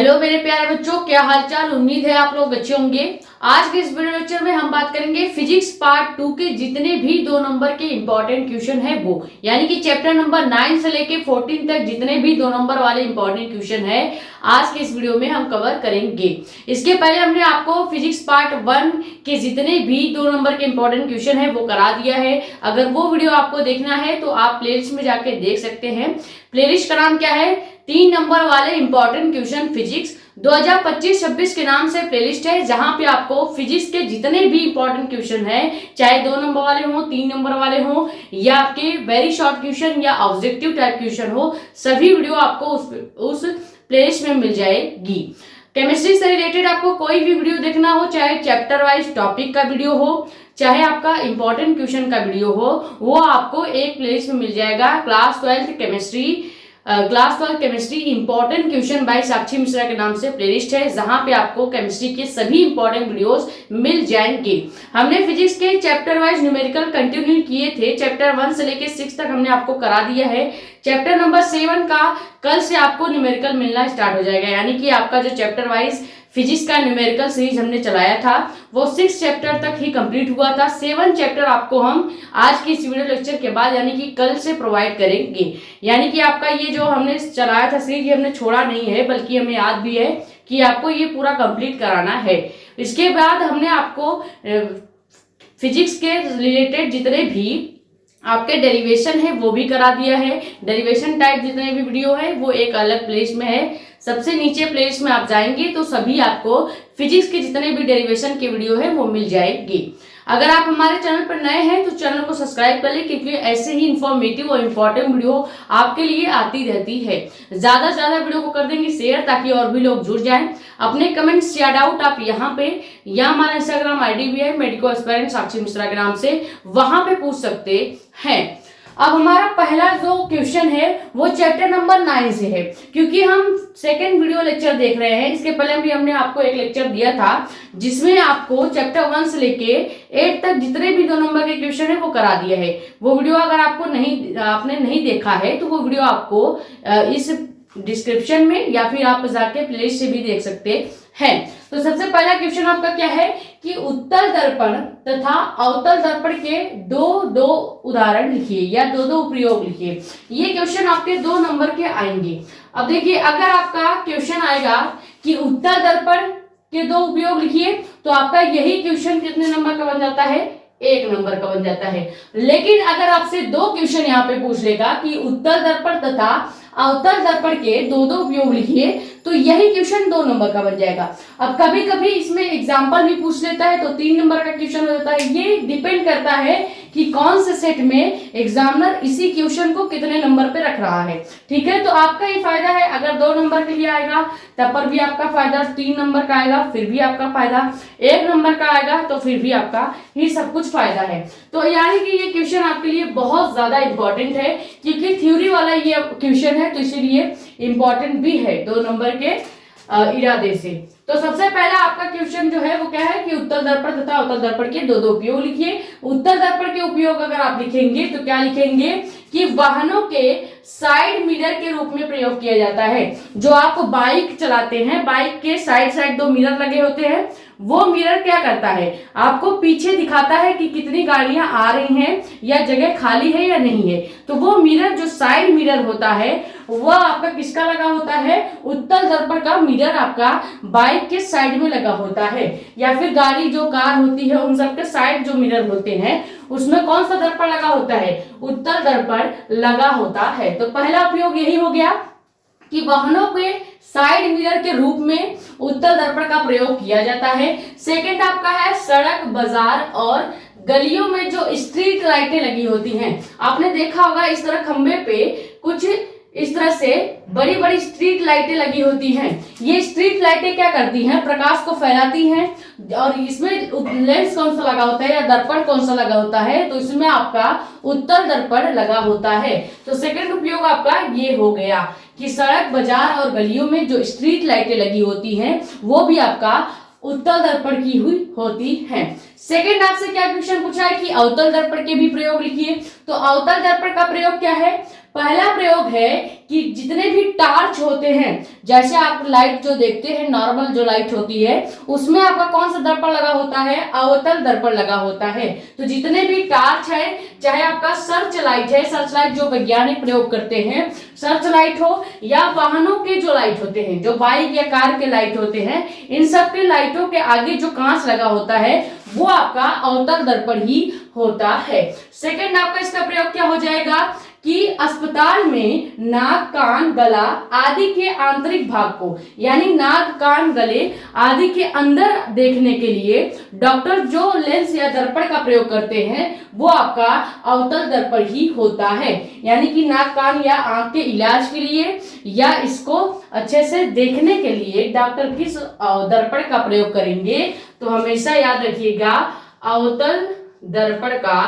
Hello मेरे प्यारे बच्चों, क्या हालचाल। उम्मीद है आप लोग अच्छे होंगे। आज के इस वीडियो लेक्चर में हम बात करेंगे फिजिक्स पार्ट 2 के जितने भी 2 नंबर के इंपॉर्टेंट क्वेश्चन है वो, यानी कि चैप्टर नंबर 9 से लेके 14 तक जितने भी 2 नंबर वाले इंपॉर्टेंट क्वेश्चन है आज के इस वीडियो में हम कवर करेंगे। इसके पहले हमने आपको फिजिक्स पार्ट 1 के जितने भी 2 नंबर के इंपॉर्टेंट क्वेश्चन है वो करा दिया है। अगर वो वीडियो आपको देखना है तो आप प्लेलिस्ट में जाके देख सकते हैं। प्लेलिस्ट का नाम क्या है? 3 नंबर वाले इंपॉर्टेंट क्वेश्चन फिजिक्स 2025-26 के नाम से प्लेलिस्ट है, जहां पे आपको फिजिक्स के जितने भी इंपॉर्टेंट क्वेश्चन है, चाहे 2 नंबर वाले हो, 3 नंबर वाले हो, या आपके वेरी शॉर्ट क्वेश्चन या ऑब्जेक्टिव टाइप क्वेश्चन हो, सभी वीडियो आपको उस प्लेलिस्ट में मिल जाएगी। केमिस्ट्री से रिलेटेड आपको कोई भी वीडियो देखना हो, चाहे चैप्टर वाइज टॉपिक का वीडियो हो, चाहे आपका इंपॉर्टेंट क्वेश्चन का वीडियो हो, वो आपको एक प्लेलिस्ट में मिल जाएगा। Class 12 chemistry important question by Sakshi Mishra के नाम से प्लेलिस्ट है, जहां पे आपको केमिस्ट्री के सभी इंपॉर्टेंट वीडियोस मिल जाएंगे। हमने फिजिक्स के चैप्टर वाइज न्यूमेरिकल कंटिन्यू किए थे। चैप्टर 1 से लेके 6 तक हमने आपको करा दिया है। चैप्टर नंबर 7 का कल से आपको न्यूमेरिकल मिलना स्टार्ट हो जाएगा, यानी कि आपका जो चैप्टर वाइज फिजिक्स का न्यूमेरिकल सीरीज हमने चलाया था वो 6 चैप्टर तक ही कंप्लीट हुआ था। 7 चैप्टर आपको हम आज के इस वीडियो लेक्चर के बाद यानी कि कल से प्रोवाइड करेंगे। यानी कि आपका ये जो हमने चलाया था सीरीज, ये हमने छोड़ा नहीं है, बल्कि हमें याद भी है कि आपको ये पूरा कंप्लीट कराना है। इसके बाद हमने आपको फिजिक्स के रिलेटेड जितने भी आपके डेरिवेशन है वो भी करा दिया है। डेरिवेशन टाइप जितने भी वीडियो है वो एक अलग प्लेलिस्ट में है। सबसे नीचे प्लेलिस्ट में आप जाएंगे तो सभी आपको फिजिक्स के जितने भी डेरिवेशन के वीडियो है वो मिल जाएगी। अगर आप हमारे चैनल पर नए हैं तो चैनल को सब्सक्राइब कर लें, क्योंकि ऐसे ही इंफॉर्मेटिव और इम्पोर्टेंट वीडियो आपके लिए आती रहती है। ज्यादा से ज्यादा वीडियो को कर देंगे शेयर, ताकि और भी लोग जुड़ जाएं। अपने कमेंट्स या डाउट आप यहाँ पे, या हमारा इंस्टाग्राम आईडी भी है मेडिको एस्पिरेंट साक्षी मिश्रा के नाम से, वहां पे पूछ सकते हैं। अब हमारा पहला जो क्वेश्चन है वो चैप्टर नंबर 9 से है, क्योंकि हम सेकेंड वीडियो लेक्चर देख रहे हैं। इसके पहले भी हमने आपको एक लेक्चर दिया था जिसमें आपको चैप्टर 1 से लेके 8 तक जितने भी 2 नंबर के क्वेश्चन है वो करा दिया है। वो वीडियो अगर आपने नहीं देखा है तो वो वीडियो आपको इस डिस्क्रिप्शन में या फिर आप जाके प्लेलिस्ट से भी देख सकते हैं। तो सबसे पहला क्वेश्चन आपका क्या है कि उत्तल दर्पण तथा अवतल दर्पण के दो उदाहरण लिखिए या दो प्रयोग लिखिए। ये क्वेश्चन आपके 2 नंबर के आएंगे। अब देखिए, अगर आपका क्वेश्चन आएगा कि उत्तल दर्पण के 2 उपयोग लिखिए, तो आपका यही क्वेश्चन कितने नंबर का बन जाता है? 1 नंबर का बन जाता है। लेकिन अगर आपसे 2 क्वेश्चन यहाँ पे पूछ लेगा कि उत्तल दर्पण तथा अवतल दर्पण के दो उपयोग लिखिए, तो यही क्वेश्चन 2 नंबर का बन जाएगा। अब कभी कभी इसमें एग्जाम्पल भी पूछ लेता है तो 3 नंबर का क्वेश्चन हो जाता है। ये डिपेंड करता है कि कौन से सेट में एग्जामिनर इसी क्वेश्चन को कितने नंबर पे रख रहा है। ठीक है, तो आपका ही फायदा है। अगर 2 नंबर के लिए आएगा तब पर भी आपका फायदा, 3 नंबर का आएगा फिर भी आपका फायदा, 1 नंबर का आएगा तो फिर भी आपका ही सब कुछ फायदा है। तो यानी कि ये क्वेश्चन आपके लिए बहुत ज्यादा इंपॉर्टेंट है, क्योंकि थ्योरी वाला ये क्वेश्चन है, तो इसीलिए इंपॉर्टेंट भी है 2 नंबर के इरादे से। तो सबसे पहला आपका क्वेश्चन जो है वो क्या है कि उत्तल दर्पण तथा अवतल दर्पण के दो उपयोग लिखिए। उत्तल दर्पण के उपयोग अगर आप लिखेंगे तो क्या लिखेंगे कि वाहनों के साइड मिरर के रूप में प्रयोग किया जाता है। जो आप बाइक चलाते हैं, बाइक के साइड 2 मिरर लगे होते हैं, वो मिरर क्या करता है, आपको पीछे दिखाता है कि कितनी गाड़ियां आ रही हैं या जगह खाली है या नहीं है। तो वो मिरर जो साइड मिरर होता है वह आपका किसका लगा होता है? उत्तल दर्पण का मिरर आपका बाइक के साइड में लगा होता है, या फिर गाड़ी जो कार होती है उन सबके साइड जो मिरर होते हैं उसमें कौन सा दर्पण लगा होता है? उत्तल दर्पण लगा होता है। तो पहला उपयोग यही हो गया कि वाहनों के साइड मिरर के रूप में उत्तल दर्पण का प्रयोग किया जाता है। सेकंड आपका है सड़क, बाजार और गलियों में जो स्ट्रीट लाइटें लगी होती हैं। आपने देखा होगा इस तरह खंबे पे कुछ इस तरह से बड़ी बड़ी स्ट्रीट लाइटें लगी होती हैं। ये स्ट्रीट लाइटें क्या करती हैं? प्रकाश को फैलाती हैं। और इसमें लेंस कौन सा लगा होता है या दर्पण कौन सा लगा होता है? तो इसमें आपका उत्तल दर्पण लगा होता है। तो सेकंड उपयोग आपका ये हो गया कि सड़क, बाजार और गलियों में जो स्ट्रीट लाइटें लगी होती हैं वो भी आपका उत्तल दर्पण की हुई होती है। सेकंड आपसे क्या क्वेश्चन पूछा है कि अवतल दर्पण के भी प्रयोग लिखिए। तो अवतल दर्पण का प्रयोग क्या है? पहला प्रयोग है कि जितने भी टार्च होते हैं, जैसे आप लाइट जो देखते हैं, नॉर्मल जो लाइट होती है, उसमें आपका कौन सा दर्पण लगा होता है? अवतल दर्पण लगा होता है। तो जितने भी टार्च है, चाहे आपका सर्च लाइट है, सर्च लाइट जो वैज्ञानिक प्रयोग करते हैं, सर्च लाइट हो या वाहनों के जो लाइट होते हैं, जो बाइक या कार के लाइट होते हैं, इन सब के लाइटों के आगे जो कांच लगा होता है वो आपका अवतल दर्पण ही होता है। सेकंड आपका इसका प्रयोग क्या हो जाएगा कि अस्पताल में नाक, कान, गला आदि के आंतरिक भाग को, यानी नाक, कान, गले आदि के अंदर देखने के लिए डॉक्टर जो लेंस या दर्पण का प्रयोग करते हैं वो आपका अवतल दर्पण ही होता है। यानी कि नाक, कान या आंख के इलाज के लिए या इसको अच्छे से देखने के लिए डॉक्टर किस दर्पण का प्रयोग करेंगे? तो हमेशा याद रखिएगा अवतल दर्पण का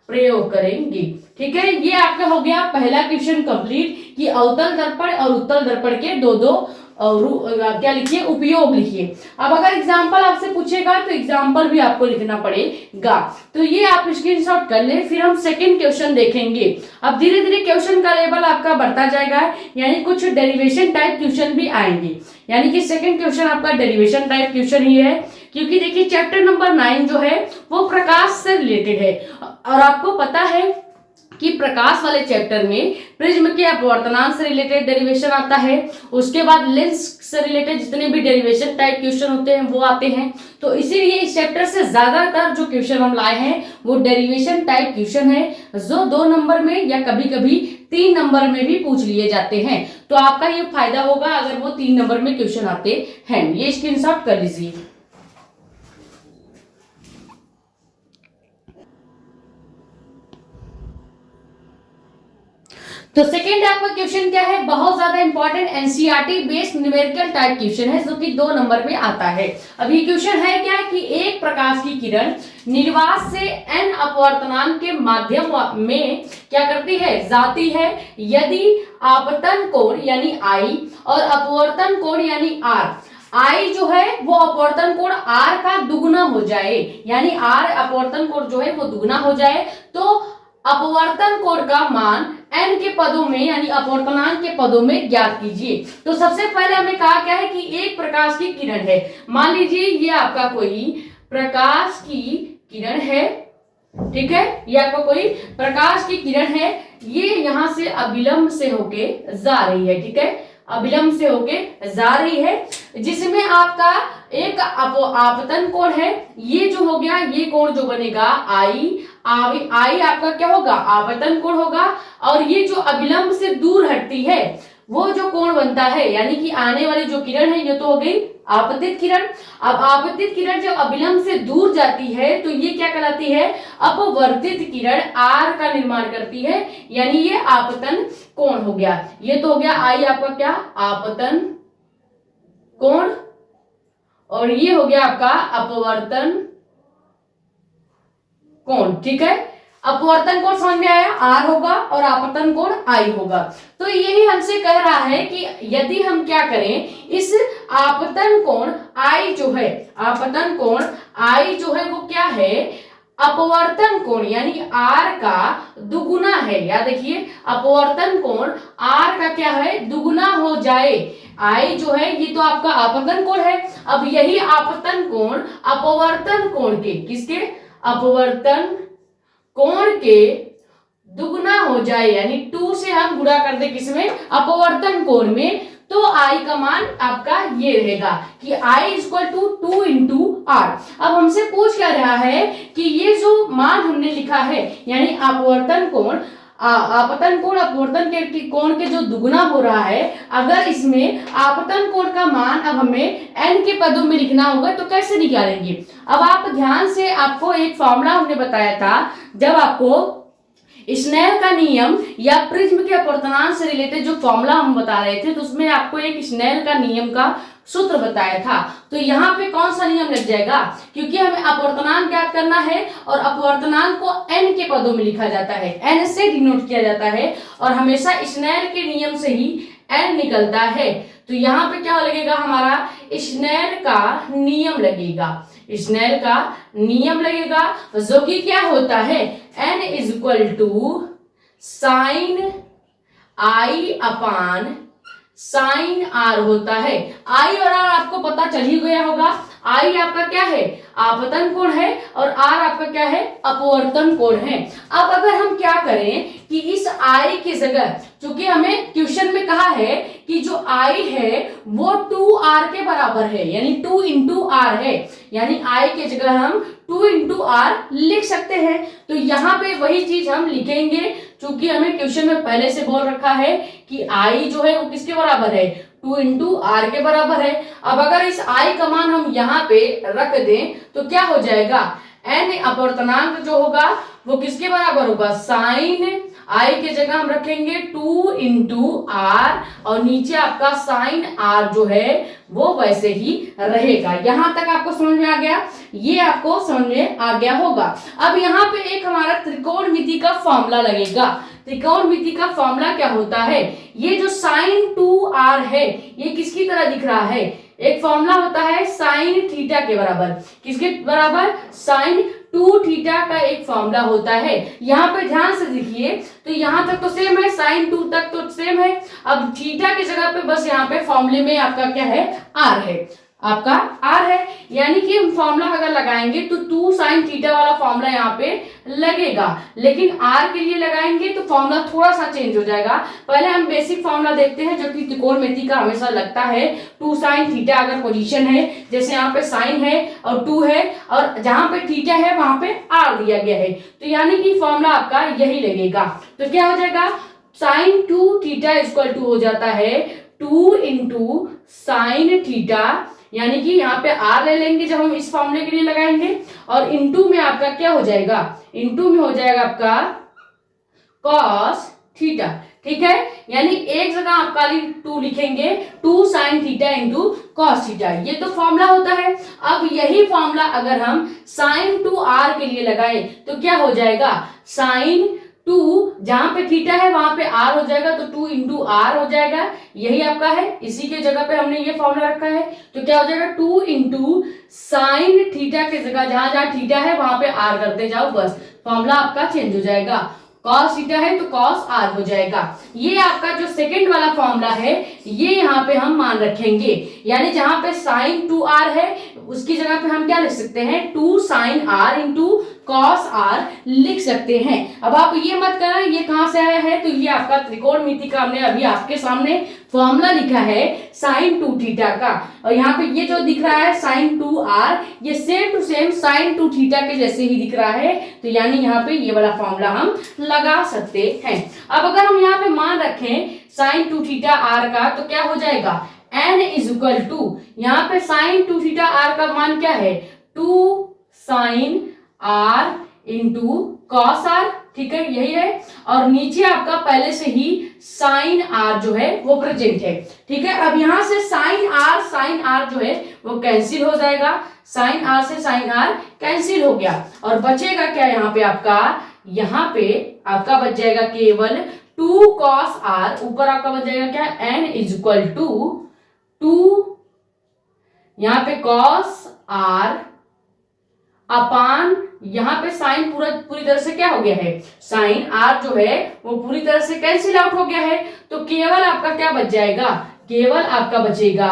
प्रयोग करेंगे। ठीक है, ये आपका हो गया पहला क्वेश्चन कंप्लीट कि अवतल दर्पण और उत्तल दर्पण के दो क्या लिखिए? उपयोग लिखिए। अब अगर एग्जांपल आपसे पूछेगा तो एग्जांपल भी आपको लिखना पड़ेगा। तो ये आप स्क्रीनशॉट कर लें, फिर हम सेकंड क्वेश्चन देखेंगे। अब धीरे धीरे क्वेश्चन का लेवल आपका बढ़ता जाएगा, यानी कुछ डेरिवेशन टाइप क्वेश्चन भी आएंगे। यानी कि सेकंड क्वेश्चन आपका डेरिवेशन टाइप क्वेश्चन ही है, क्योंकि देखिए चैप्टर नंबर 9 जो है वो प्रकाश से रिलेटेड है, और आपको पता है कि प्रकाश वाले चैप्टर में प्रिज्म के अपवर्तनांक से रिलेटेड डेरिवेशन आता है, उसके बाद लेंस से रिलेटेड जितने भी डेरिवेशन टाइप क्वेश्चन होते हैं वो आते हैं। तो इसीलिए इस चैप्टर से ज्यादातर जो क्वेश्चन हम लाए हैं वो डेरिवेशन टाइप क्वेश्चन है, जो 2 नंबर में या कभी कभी 3 नंबर में भी पूछ लिए जाते हैं। तो आपका ये फायदा होगा अगर वो 3 नंबर में क्वेश्चन आते हैं। ये स्क्रीनशॉट कर लीजिए। तो सेकेंड आपका क्वेश्चन क्या है? बहुत ज्यादा important NCERT based numerical type question है, जो कि 2 नंबर में आता है। अब ये क्वेश्चन है क्या कि एक प्रकाश की किरण निर्वात से एन अपवर्तनांक के माध्यम में क्या करती है? जाती है। यदि आपतन कोण यानी आई और अपवर्तन कोण यानी आर, आई जो है वो अपवर्तन कोण आर का दुगुना हो जाए, यानी आर अपवर्तन कोण जो है वो दुगुना हो जाए, तो अपवर्तन कोण का मान n के पदों में यानी अपवर्तनांक के पदों में ज्ञात कीजिए। तो सबसे पहले हमें कहा क्या है कि एक प्रकाश की किरण है। मान लीजिए ये आपका कोई प्रकाश की किरण है, ठीक है, ये आपका कोई प्रकाश की किरण है, ये यहां से अविलंब से होके जा रही है, ठीक है, अविलंब से होके जा रही है, जिसमें आपका एक आपतन कोण है। ये जो हो गया, ये कोण जो बनेगा आई आपका क्या होगा? आपतन कोण होगा। और ये जो अविलंब से दूर हटती है वो जो कोण बनता है, यानी कि आने वाली जो किरण है ये तो हो गई आपतित किरण। अब आपतित किरण जब अविलंब से दूर जाती है तो ये क्या कहलाती है? अपवर्तित किरण आर का निर्माण करती है, यानी ये आपतन कोण हो गया। ये तो हो गया आई आपका क्या? आपतन कोण, और ये हो गया आपका अपवर्तन कोण, ठीक है। अपवर्तन कोण समझ में आया? आर होगा और आपतन कोण आई होगा। तो यही हमसे कह रहा है कि यदि हम क्या करें, इस आपतन कोण आई जो है, आपतन कोण आई जो है वो क्या है? अपवर्तन कोण यानी आर का दुगुना है। याद रखिए अपवर्तन कोण आर का क्या है? दुगुना हो जाए। आई जो है ये तो आपका आपतन कोण है। अब यही आपतन कोण अपवर्तन कोण के, किसके? अपवर्तन कोण के दुगुना हो जाए, यानी 2 से हम गुणा कर दे किसमें? अपवर्तन कोण में, तो आई का मान आपका ये रहेगा कि I equal to 2 into are. अब हमसे पूछ क्या रहा है कि ये जो मान हमने लिखा है, यानी अपवर्तन कोण आपतन कोण अपवर्तन के कोण के जो दुगुना हो रहा है, अगर इसमें आपतन कोण का मान अब हमें n के पदों में लिखना होगा तो कैसे निकालेंगे? अब आप ध्यान से, आपको एक फॉर्मूला हमने बताया था जब आपको स्नेल का नियम या प्रिज्म के अपवर्तनांक से रिलेटेड जो फॉर्मूला हम बता रहे थे, तो उसमें आपको एक स्नेल का नियम का सूत्र बताया था। तो यहाँ पे कौन सा नियम लग जाएगा? क्योंकि हमें अपवर्तनांक ज्ञात करना है और अपवर्तनांक को n के पदों में लिखा जाता है, n से डिनोट किया जाता है, और हमेशा स्नेल के नियम से ही n निकलता है। तो यहाँ पे क्या लगेगा? हमारा स्नेल का नियम लगेगा, स्नेल का नियम लगेगा, जो कि क्या होता है? n is equal to sine i upon sine r होता है। आई और आर आपको पता चल ही गया होगा। आई आपका क्या है, आपतन कोण है, और आर आपका क्या है, अपवर्तन कोण है। अब अगर हम क्या करें कि इस आई की जगह, क्योंकि हमें क्वेश्चन में कहा है कि जो आई है वो 2r के बराबर है, यानी 2 इंटू आर है, यानी आई की जगह हम 2 इंटू आर लिख सकते हैं। तो यहाँ पे वही चीज हम लिखेंगे, क्योंकि हमें क्वेश्चन में पहले से बोल रखा है कि आई जो है वो किसके बराबर है, 2 इंटू आर के बराबर है। अब अगर इस आई का मान हम यहाँ पे रख दें तो क्या हो जाएगा, एन अपवर्तनांक जो होगा वो किसके बराबर होगा, साइन आई की जगह हम रखेंगे 2 इंटू आर, और नीचे आपका साइन आर जो है वो वैसे ही रहेगा। यहां तक आपको समझ में आ गया, ये आपको समझ में आ गया होगा। अब यहाँ पे एक हमारा त्रिकोणमिति का फॉर्मूला लगेगा। त्रिकोणमिति का फॉर्मूला क्या होता है, ये जो साइन 2r है ये किसकी तरह दिख रहा है, एक फॉर्मूला होता है साइन थीटा के बराबर। किसके बराबर, साइन 2 थीटा का एक फॉर्मूला होता है। यहाँ पे ध्यान से देखिए, तो यहाँ तक तो सेम है, साइन 2 तक तो सेम है। अब थीटा की जगह पे बस यहाँ पे फॉर्मूले में आपका क्या है, आर है, आपका आर है, यानी कि हम फॉर्मूला अगर लगाएंगे तो 2 साइन थीटा वाला फॉर्मूला यहाँ पे लगेगा, लेकिन आर के लिए लगाएंगे तो फॉर्मूला थोड़ा सा चेंज हो जाएगा। पहले हम बेसिक फॉर्मूला देखते हैं जो कि त्रिकोणमिति का हमेशा लगता है। 2 साइन थीटा अगर पोजीशन है, जैसे यहाँ पे साइन है और 2 है, और जहां पे थीटा है वहां पे आर दिया गया है, तो यानी कि फॉर्मूला आपका यही लगेगा। तो क्या हो जाएगा, साइन 2 थीटा इक्वल टू हो जाता है 2 इंटू साइन थीटा, यानी कि यहाँ पे आर ले लेंगे जब हम इस फॉर्मूले के लिए लगाएंगे, और इनटू में आपका क्या हो जाएगा, इनटू में हो जाएगा आपका कॉस थीटा। ठीक है, यानी एक जगह आप खाली 2 लिखेंगे, 2 sine theta into cos theta, ये तो फॉर्मूला होता है। अब यही फॉर्मूला अगर हम साइन 2r के लिए लगाए तो क्या हो जाएगा, साइन 2 जहां पे थीटा है वहां पे r हो जाएगा, तो 2 इंटू आर हो जाएगा, यही आपका है, इसी के जगह पे हमने ये फॉर्मूला रखा है। तो क्या हो जाएगा, 2 इंटू साइन थीटा की जगह जहां जहां थीटा है वहां पे r करते जाओ, बस फॉर्मूला आपका चेंज हो जाएगा। कॉस थीटा है तो कॉस आर हो जाएगा। ये आपका जो सेकंड वाला फॉर्मूला है ये यहाँ पे हम मान रखेंगे, यानी जहां पे साइन 2r है उसकी जगह पे हम क्या लिख सकते हैं, 2 sine r into cos r लिख सकते हैं। अब आप ये मत करना ये कहां से आया है, तो ये आपका त्रिकोणमिति का हमने अभी आपके सामने फॉर्मूला लिखा है साइन 2 थीटा का, और यहाँ पे ये जो दिख रहा है साइन 2r ये same to same sine 2 theta के जैसे ही दिख रहा है, तो यानी यहाँ पे ये वाला फॉर्मूला हम लगा सकते हैं। अब अगर हम यहाँ पे मान रखें साइन 2 थीटा r का, तो क्या हो जाएगा, n इज इक्वल टू, यहाँ पे साइन 2 थीटा r का मान क्या है, 2 sine r into cos r, ठीक है यही है, और नीचे आपका पहले से ही साइन r जो है वो प्रेजेंट है। ठीक है, अब यहां से साइन r जो है वो कैंसिल हो जाएगा, साइन r से साइन r कैंसिल हो गया, और बचेगा क्या यहाँ पे आपका, यहाँ पे आपका बच जाएगा केवल 2 कॉस r, ऊपर आपका बच जाएगा क्या, n इज इक्वल टू 2 यहाँ पे कॉस r अपान यहाँ पे साइन पूरी तरह से क्या हो गया है, साइन r जो है वो पूरी तरह से कैंसिल आउट हो गया है, तो केवल आपका क्या बच जाएगा, केवल आपका बचेगा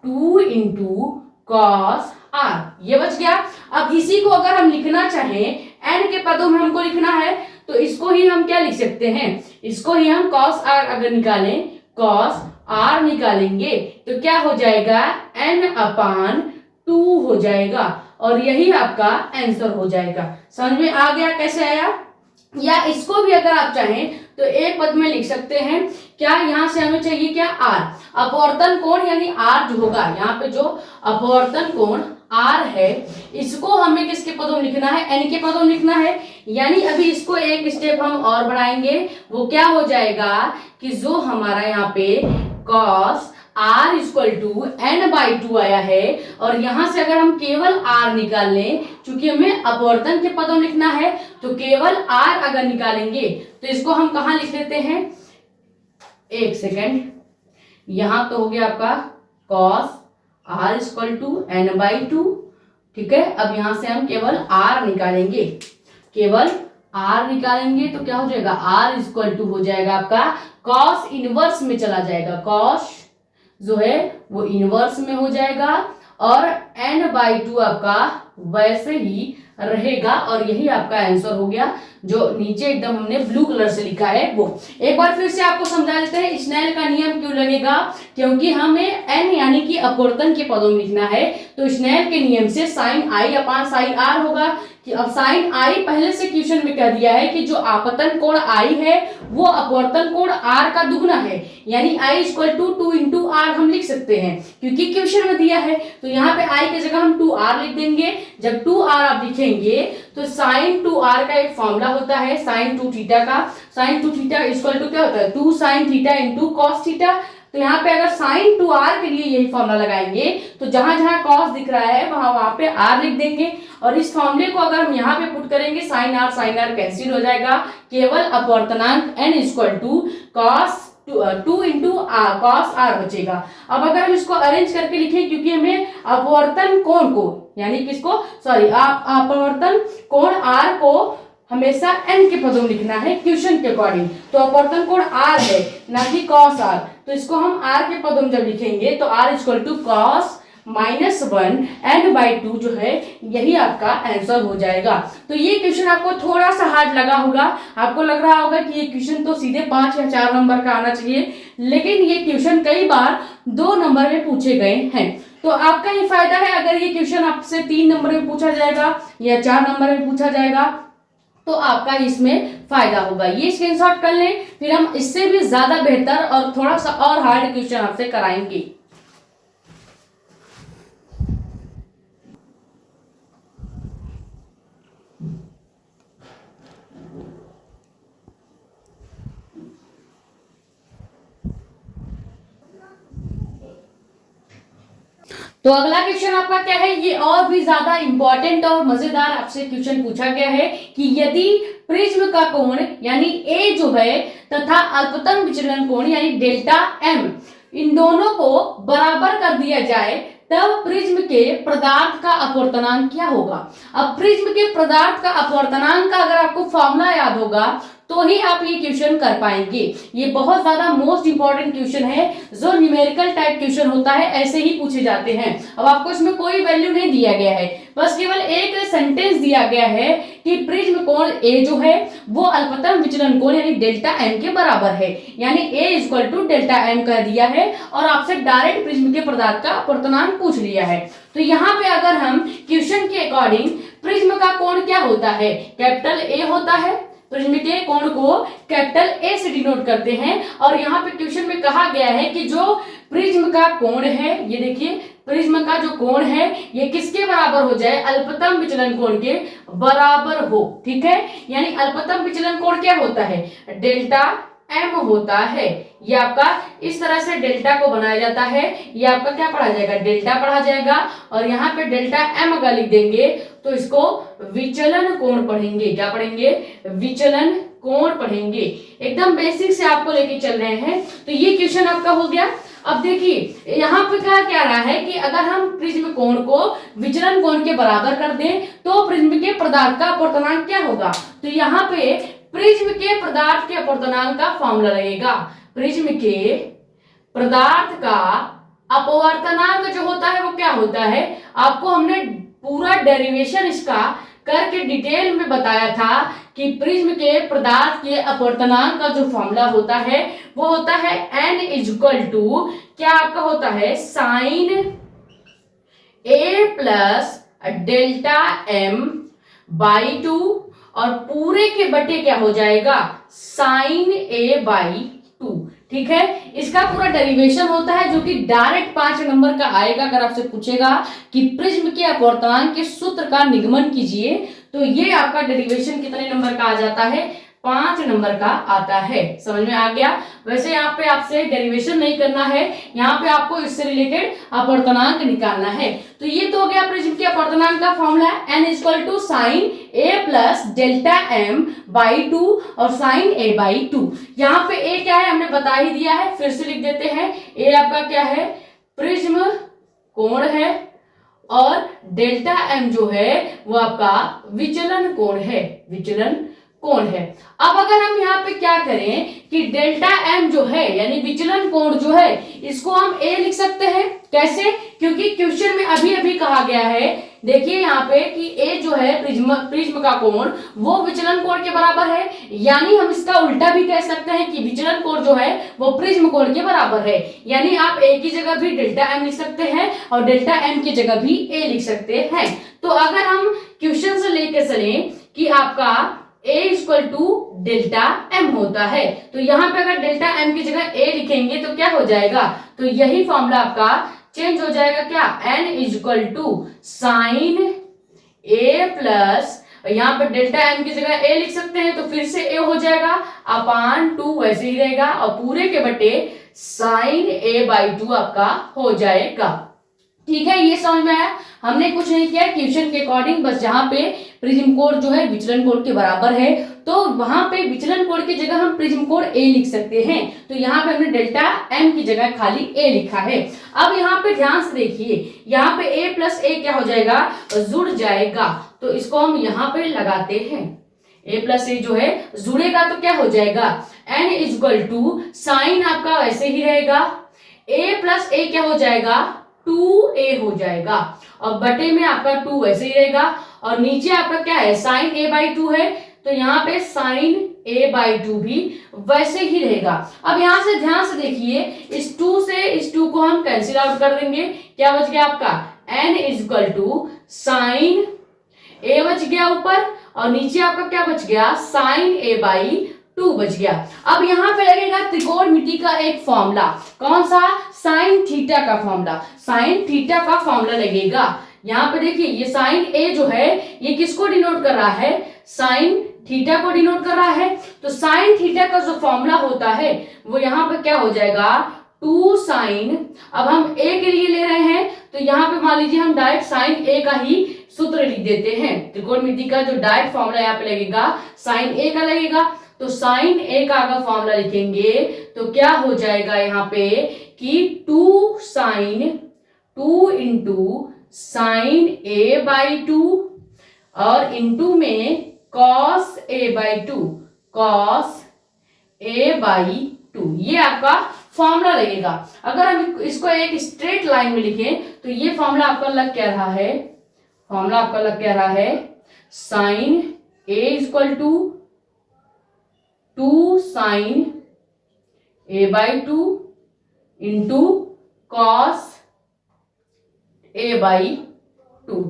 2 इंटू कॉस r, ये बच गया। अब इसी को अगर हम लिखना चाहें n के पदों में हमको लिखना है, तो इसको ही हम क्या लिख सकते हैं, इसको ही हम कॉस r अगर निकालें, कॉस r निकालेंगे तो क्या हो जाएगा, n अपान 2 हो जाएगा, और यही आपका आंसर हो जाएगा। समझ में आ गया कैसे आया, या इसको भी अगर आप चाहें तो एक पद में लिख सकते हैं, क्या यहाँ से हमें चाहिए क्या, r, अपवर्तन कोण यानी r जो होगा, यहाँ पे जो अपवर्तन कोण r है इसको हमें किसके पदों में लिखना है, n के पदों में लिखना है, यानी अभी इसको एक स्टेप हम और बढ़ाएंगे, वो क्या हो जाएगा कि जो हमारा यहाँ पे cos r equal to n/2 आया है, और यहां से अगर हम केवल r निकाल लें, चूंकि हमें अपवर्तन के पदों लिखना है तो केवल r अगर निकालेंगे तो इसको हम कहां लिख लेते हैं, एक सेकेंड, यहां तो हो गया आपका cos r equal to n/2, ठीक है। अब यहां से हम केवल r निकालेंगे, केवल आर निकालेंगे तो क्या हो जाएगा, आर इक्वल टू हो जाएगा आपका कॉस इनवर्स में चला जाएगा, कॉस जो है वो इनवर्स में हो जाएगा और n/2 आपका वैसे ही रहेगा और यही आपका आंसर हो गया जो नीचे एकदम हमने ब्लू कलर से लिखा है वो। एक बार फिर से आपको समझा देते हैं स्नेल का नियम क्यों लगेगा, क्योंकि हमें n यानी कि अपवर्तन के पदों में लिखना है तो स्नेल के नियम से sine i upon sine r होगा कि अब साइन i पहले से क्वेश्चन में कह दिया है कि जो आपतन कोण i है वो अपवर्तन कोण r का दुगना है, यानी i equal to 2 into r हम लिख सकते हैं क्योंकि क्वेश्चन में दिया है। तो यहाँ पे i की जगह हम 2r लिख देंगे। जब 2r आप लिखेंगे तो साइन 2r का एक फॉर्मूला होता है साइन 2 थीटा का, साइन 2 थीटा इक्वल टू क्या होता है 2 sine theta into cos theta. तो यहाँ पे अगर साइन 2r के लिए यही फॉर्मूला लगाएंगे तो जहां जहां कॉस दिख रहा है वहां पे r लिख देंगे और इस फॉर्मूले को अगर हम यहाँ पे पुट करेंगे साइन r कैंसिल हो जाएगा, केवल अपवर्तनांक n equal to cos 2 into cos r बचेगा। अब अगर हम इसको अरेंज करके लिखें क्योंकि हमें अपवर्तन कोण को यानी किसको अपवर्तन कोण r को हमेशा n के पदों में लिखना है क्वेश्चन के अकॉर्डिंग, तो अपवर्तन कोण r है ना कि कॉस r, तो इसको हम r के पदों में जब लिखेंगे तो r equal to cos -1 n/2 जो है यही आपका आंसर हो जाएगा। तो ये क्वेश्चन आपको थोड़ा सा हार्ड लगा होगा, आपको लग रहा होगा कि ये क्वेश्चन तो सीधे 5 या 4 नंबर का आना चाहिए, लेकिन ये क्वेश्चन कई बार 2 नंबर में पूछे गए हैं। तो आपका ये फायदा है अगर ये क्वेश्चन आपसे 3 नंबर में पूछा जाएगा या 4 नंबर में पूछा जाएगा तो आपका इसमें फायदा होगा। ये स्क्रीनशॉट कर लें, फिर हम इससे भी ज्यादा बेहतर और थोड़ा सा और हार्ड क्वेश्चन आपसे कराएंगे। तो अगला क्वेश्चन आपका क्या है, ये और भी ज्यादा इंपॉर्टेंट और मजेदार आपसे क्वेश्चन पूछा गया है कि यदि प्रिज्म का कोण यानी ए जो है तथा अल्पतम विचलन कोण यानी डेल्टा एम इन दोनों को बराबर कर दिया जाए तब प्रिज्म के पदार्थ का अपवर्तनांक क्या होगा। अब प्रिज्म के पदार्थ का अपवर्तनांक का अगर आपको फॉर्मूला याद होगा तो ही आप ये क्वेश्चन कर पाएंगे। ये बहुत ज्यादा मोस्ट इंपॉर्टेंट क्वेश्चन है जो न्यूमेरिकल टाइप क्वेश्चन होता है, ऐसे ही पूछे जाते हैं। अब आपको इसमें कोई वैल्यू नहीं दिया गया है, बस केवल एक सेंटेंस दिया गया है कि प्रिज्म कोण ए जो है वो अल्पतम विचलन कोण यानी डेल्टा एम के बराबर है, यानी ए इक्वल टू डेल्टा एम कह दिया है और आपसे डायरेक्ट प्रिज्म के पदार्थ का अपवर्तनांक पूछ लिया है। तो यहाँ पे अगर हम क्वेश्चन के अकॉर्डिंग प्रिज्म का कोण क्या होता है, कैपिटल ए होता है, प्रिज्म के कोण को कैपिटल ए से डिनोट करते हैं और यहाँ पे क्वेश्चन में कहा गया है कि जो प्रिज्म का कोण है, ये देखिए प्रिज्म का जो कोण है ये किसके बराबर हो जाए, अल्पतम विचलन कोण के बराबर हो। ठीक है, यानी अल्पतम विचलन कोण क्या होता है, डेल्टा एम होता है। ये आपका इस तरह से डेल्टा को बनाया जाता है, ये आपका क्या पढ़ा जाएगा, डेल्टा पढ़ा जाएगा और यहाँ पे डेल्टा एम अगर लिख देंगे तो इसको विचलन कोण पढ़ेंगे, क्या पढ़ेंगे, विचलन कोण पढ़ेंगे। एकदम बेसिक से आपको लेके चल रहे हैं। तो ये क्वेश्चन आपका हो गया। अब देखिए यहाँ पे क्या रहा है कि अगर हम प्रिज्म कोण को विचलन कोण के बराबर कर दें तो प्रिज्म के पदार्थ का अपवर्तनांक क्या होगा। तो यहाँ पे प्रिज्म के पदार्थ के अपवर्तनांक का फॉर्मूला लगेगा। प्रिज्म के पदार्थ का अपवर्तनांक जो होता है वो क्या होता है, आपको हमने पूरा डेरिवेशन इसका करके डिटेल में बताया था कि प्रिज्म के पदार्थ के अपवर्तनांक का जो फॉर्मूला होता है वो होता है n इक्वल टू क्या आपका होता है sine a plus delta m by 2 और पूरे के बटे क्या हो जाएगा साइन a बाई 2। ठीक है, इसका पूरा डेरिवेशन होता है जो कि डायरेक्ट 5 नंबर का आएगा। अगर आपसे पूछेगा कि प्रिज्म के अपवर्तनांक के सूत्र का निगमन कीजिए तो ये आपका डेरिवेशन कितने नंबर का आ जाता है, 5 नंबर का आता है। समझ में आ गया। वैसे यहाँ पे आपसे डेरिवेशन नहीं करना है, यहाँ पे आपको इससे रिलेटेड अपवर्तनांक निकालना है। तो ये तो हो गया प्रिज्म के अपवर्तनांक का formula, n equal to sine a plus delta m by 2 और साइन a बाई 2। यहाँ पे a क्या है हमने बता ही दिया है, फिर से लिख देते हैं। a आपका क्या है, प्रिज्म कोण है और डेल्टा m जो है वो आपका विचलन कोण है, विचलन कोण है। अब अगर हम यहाँ पे क्या करें कि डेल्टा एम जो है यानी विचलन कोण जो है इसको हम ए लिख सकते हैं। कैसे? क्योंकि क्वेश्चन में अभी अभी कहा गया है, देखिए यहाँ पे कि ए जो है प्रिज्म का कोण वो विचलन कोण के बराबर है, यानी हम इसका उल्टा भी कह सकते हैं कि विचलन कोण जो है वो प्रिज्म कोण के बराबर है। यानी आप ए की जगह भी डेल्टा एम लिख सकते हैं और डेल्टा एम की जगह भी ए लिख सकते हैं। तो अगर हम क्वेश्चन से लेके चले कि आपका A equal to delta m होता है, तो यहाँ पे अगर डेल्टा एम की जगह A लिखेंगे तो क्या हो जाएगा, तो यही फॉर्मूला आपका चेंज हो जाएगा। क्या? n equal to sine A plus, यहाँ पर डेल्टा एम की जगह A लिख सकते हैं तो फिर से A हो जाएगा अपान 2 वैसे ही रहेगा और पूरे के बटे साइन A/2 आपका हो जाएगा। ठीक है, ये समझ में आया। हमने कुछ नहीं किया क्वेश्चन के अकॉर्डिंग, बस जहां पे प्रिज्म कोण जो है विचलन कोण के बराबर है तो वहां पे विचलन कोण की जगह हम प्रिज्म कोण ए लिख सकते हैं। तो यहाँ पे हमने डेल्टा एम की जगह खाली ए लिखा है। अब यहाँ पे ध्यान से देखिए, यहाँ पे ए प्लस ए क्या हो जाएगा, जुड़ जाएगा। तो इसको हम यहाँ पे लगाते हैं, ए प्लस ए जो है जुड़ेगा तो क्या हो जाएगा, एन इक्वल टू साइन आपका वैसे ही रहेगा, ए प्लस ए क्या हो जाएगा 2a हो जाएगा और बटे में आपका 2 वैसे ही रहेगा और नीचे आपका क्या है साइन A/2 है तो यहाँ पे साइन A/2 भी वैसे ही रहेगा। अब यहाँ से ध्यान से देखिए, इस 2 से इस 2 को हम कैंसिल आउट कर देंगे। क्या बच गया आपका n equal to sine A बच गया ऊपर और नीचे आपका क्या बच गया साइन A/2 बच गया। अब यहाँ पे लगेगा त्रिकोणमिति का एक फॉर्मूला, कौन सा, साइन थीटा का फॉर्मूला। साइन थीटा का फॉर्मूला लगेगा। यहाँ पे देखिए ये साइन ए जो है ये किसको डिनोट कर रहा है, साइन थीटा को डिनोट कर रहा है। तो साइन थीटा का जो फॉर्मूला होता है वो यहाँ पे क्या हो जाएगा 2 साइन, अब हम ए के लिए ले रहे हैं तो यहाँ पे मान लीजिए हम डायरेक्ट साइन ए का ही सूत्र लिख देते हैं। त्रिकोणमिति का जो डायरेक्ट फॉर्मूला यहाँ पे लगेगा साइन ए का लगेगा, तो साइन ए का अगर फॉर्मूला लिखेंगे तो क्या हो जाएगा यहाँ पे कि 2 साइन 2 इंटू साइन A/2 और इंटू में कॉस A/2 कॉस A/2, ये आपका फॉर्मूला लगेगा। अगर हम इसको एक स्ट्रेट लाइन में लिखें तो ये फॉर्मूला आपका लग क्या रहा है, फॉर्मूला आपका लग क्या रहा है sine A equal to 2 sine A/2 into cos A/2।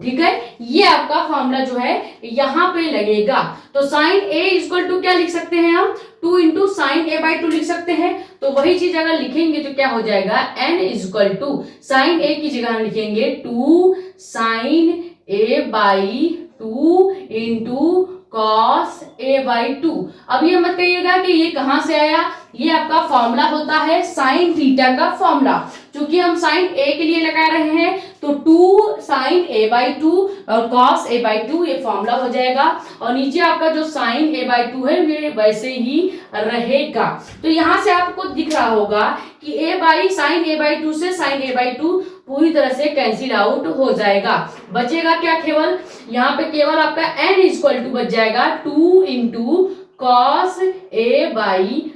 ठीक है, ये आपका फॉर्मूला जो है यहां पे लगेगा। तो साइन A इक्वल टू क्या लिख सकते हैं हम 2 इंटू साइन A/2 लिख सकते हैं। तो वही चीज अगर लिखेंगे तो क्या हो जाएगा n equal to sine A की जगह हम लिखेंगे 2 sine A/2 into cos A/2। अब ये मत कहिएगा कि ये कहां से आया, ये आपका फॉर्मूला होता है साइन थीटा का फॉर्मूला। चूंकि हम साइन A के लिए लगा रहे हैं तो 2 साइन A/2 और कॉस A/2 ये फॉर्मूला हो जाएगा और नीचे आपका जो साइन A/2 है ये वैसे ही रहेगा। तो यहां से आपको दिख रहा होगा कि साइन A/2 से साइन A/2 पूरी तरह से कैंसिल आउट हो जाएगा। बचेगा क्या, केवल यहाँ पे केवल आपका n इक्वल टू बच जाएगा 2 इंटू कॉस A/2।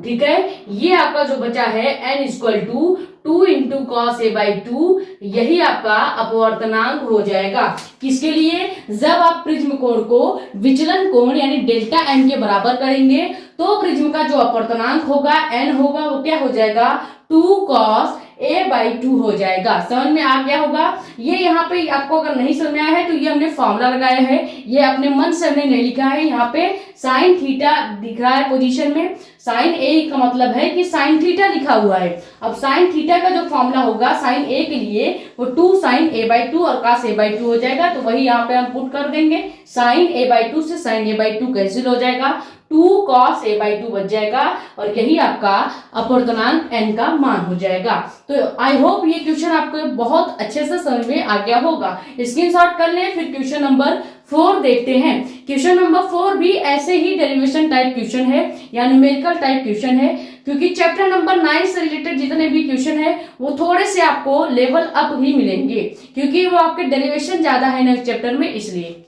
ठीक है, ये आपका जो बचा है n equal to 2 into cos A/2, यही आपका अपवर्तनांक हो जाएगा। किसके लिए, जब आप प्रिज्म कोण को विचलन कोण यानी डेल्टा एम के बराबर करेंगे तो प्रिज्म का जो अपवर्तनांक होगा n होगा वो क्या हो जाएगा 2 कॉस A/2 हो जाएगा। समझ में आ गया होगा। ये यहाँ पे आपको अगर नहीं समझ में आया है तो ये हमने फॉर्मूला लगाया है, ये अपने मन से हमने नहीं लिखा है। यहाँ पे साइन थीटा दिख रहा है पोजीशन में, साइन A का मतलब है कि साइन थीटा लिखा हुआ है। अब साइन थीटा का जो फॉर्मूला होगा साइन A के लिए वो 2 साइन A/2 और cos A/2 हो जाएगा। तो वही यहाँ पे हम पुट कर देंगे, साइन A/2 से साइन A/2 कैंसिल हो जाएगा, 2 cos A/2 बच जाएगा और यही आपका अपवर्तनांक n का मान हो जाएगा। तो आई होप ये क्वेश्चन आपको बहुत अच्छे से समझ में आ गया होगा। स्क्रीनशॉट कर लें, फिर क्वेश्चन नंबर 4 देखते हैं। क्वेश्चन नंबर 4 भी ऐसे ही डेरिवेशन टाइप क्वेश्चन है या न्यूमेरिकल टाइप क्वेश्चन है, क्योंकि चैप्टर नंबर 9 से रिलेटेड जितने भी क्वेश्चन है वो थोड़े से आपको लेवल अप ही मिलेंगे, क्योंकि वो आपके डेरिवेशन ज्यादा है नेक्स्ट चैप्टर में, इसलिए।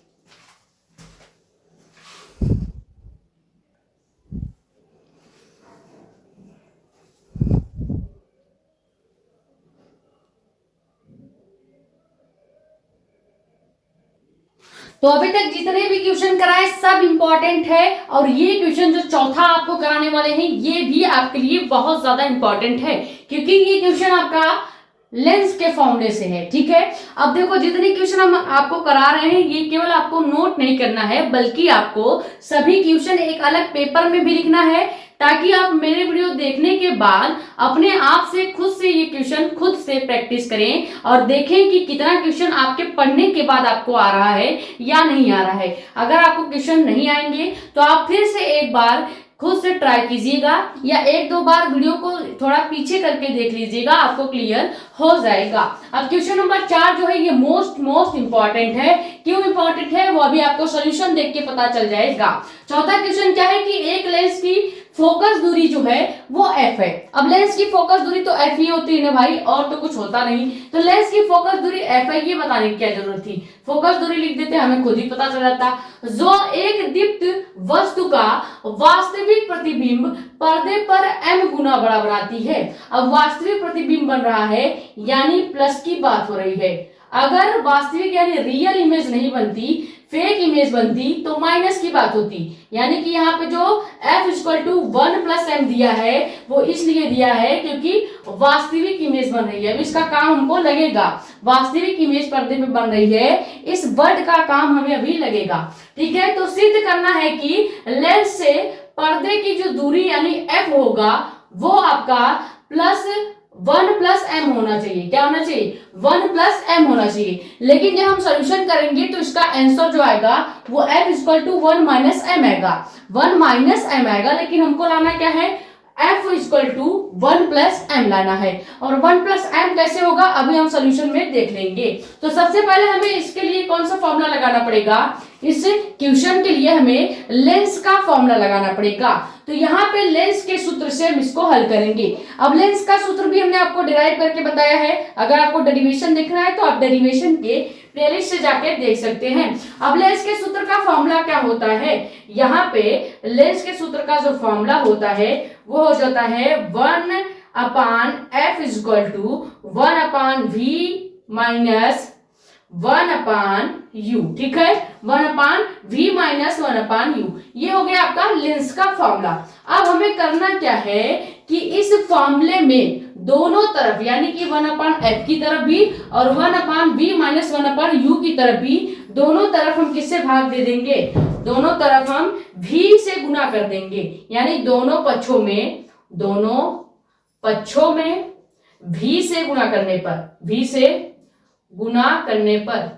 तो अभी तक जितने भी क्वेश्चन कराए सब इंपॉर्टेंट है, और ये क्वेश्चन जो चौथा आपको कराने वाले हैं ये भी आपके लिए बहुत ज्यादा इंपॉर्टेंट है, क्योंकि ये क्वेश्चन आपका लेंस के फॉर्मूले से है। ठीक है, अब देखो जितने क्वेश्चन हम आपको करा रहे हैं ये केवल आपको नोट नहीं करना है, बल्कि आपको सभी क्वेश्चन एक अलग पेपर में भी लिखना है, ताकि आप मेरे वीडियो देखने के बाद अपने आप से खुद से ये क्वेश्चन खुद से प्रैक्टिस करें और देखें कि कितना क्वेश्चन आपके पढ़ने के बाद आपको आ रहा है या नहीं आ रहा है। अगर आपको क्वेश्चन नहीं आएंगे तो आप फिर से एक बार खुद से ट्राई कीजिएगा, या एक दो बार वीडियो को थोड़ा पीछे करके देख लीजिएगा, आपको क्लियर हो जाएगा। अब क्वेश्चन नंबर 4 जो है ये मोस्ट इंपॉर्टेंट है। क्यों इंपॉर्टेंट है वो अभी आपको सॉल्यूशन देख के पता चल जाएगा। चौथा क्वेश्चन क्या है कि एक लेंस की फोकस दूरी जो है वो f है। अब लेंस की फोकस दूरी तो f ही होती है ना भाई, और तो कुछ होता नहीं। तो लेंस की फोकस दूरी f है, ये बताने की क्या जरूरत थी, फोकस दूरी लिख देते, हमें खुद ही पता चल जाता। जो एक दीप्त वस्तु का वास्तविक प्रतिबिंब पर्दे पर m गुना बड़ा बनाती है। अब वास्तविक प्रतिबिंब बन रहा है यानी प्लस की बात हो रही है। अगर वास्तविक यानी रियल इमेज नहीं बनती, फेक इमेज बनती, तो माइनस की बात होती। यानी कि यहाँ पे जो f equal to 1 plus m दिया है वो इसलिए दिया है क्योंकि वास्तविक इमेज बन रही है। अब इसका काम हमको लगेगा, वास्तविक इमेज पर्दे पे बन रही है, इस वर्ड का काम हमें अभी लगेगा। ठीक है, तो सिद्ध करना है कि लेंस से पर्दे की जो दूरी यानी f होगा वो आपका प्लस 1 प्लस m होना चाहिए। क्या होना चाहिए? 1 प्लस m होना चाहिए। लेकिन जब हम सॉल्यूशन करेंगे तो इसका आंसर जो आएगा वो f equal to 1 minus m आएगा, 1 माइनस m आएगा। लेकिन हमको लाना क्या है? f equal to 1 plus m लाना है। और 1 प्लस m कैसे होगा अभी हम सॉल्यूशन में देख लेंगे। तो सबसे पहले हमें इसके लिए कौन सा फॉर्मूला लगाना पड़ेगा? इस क्वेश्चन के लिए हमें लेंस का फॉर्मूला लगाना पड़ेगा। तो यहाँ पे लेंस के सूत्र से हम इसको हल करेंगे। अब लेंस का सूत्र भी हमने आपको डिराइव करके बताया है। अगर आपको डेरिवेशन देखना है तो आप डेरिवेशन के प्लेलिस्ट से जाके देख सकते हैं। अब लेंस के सूत्र का फॉर्मूला क्या होता है? यहाँ पे लेंस के सूत्र का जो फॉर्मूला होता है वो हो जाता है 1 upon f equal to 1 upon v minus 1 upon u। ठीक है, 1 upon v minus 1 upon u, ये हो गया आपका लेंस का फॉर्मूला। अब हमें करना क्या है कि इस फॉर्मूले में दोनों तरफ यानी कि 1 अपान f की तरफ भी और 1 upon v minus 1 upon u की तरफ भी, दोनों तरफ हम किससे भाग दे देंगे? दोनों तरफ हम v से गुना कर देंगे। यानी दोनों पक्षों में v से गुना करने पर, v से गुना करने पर,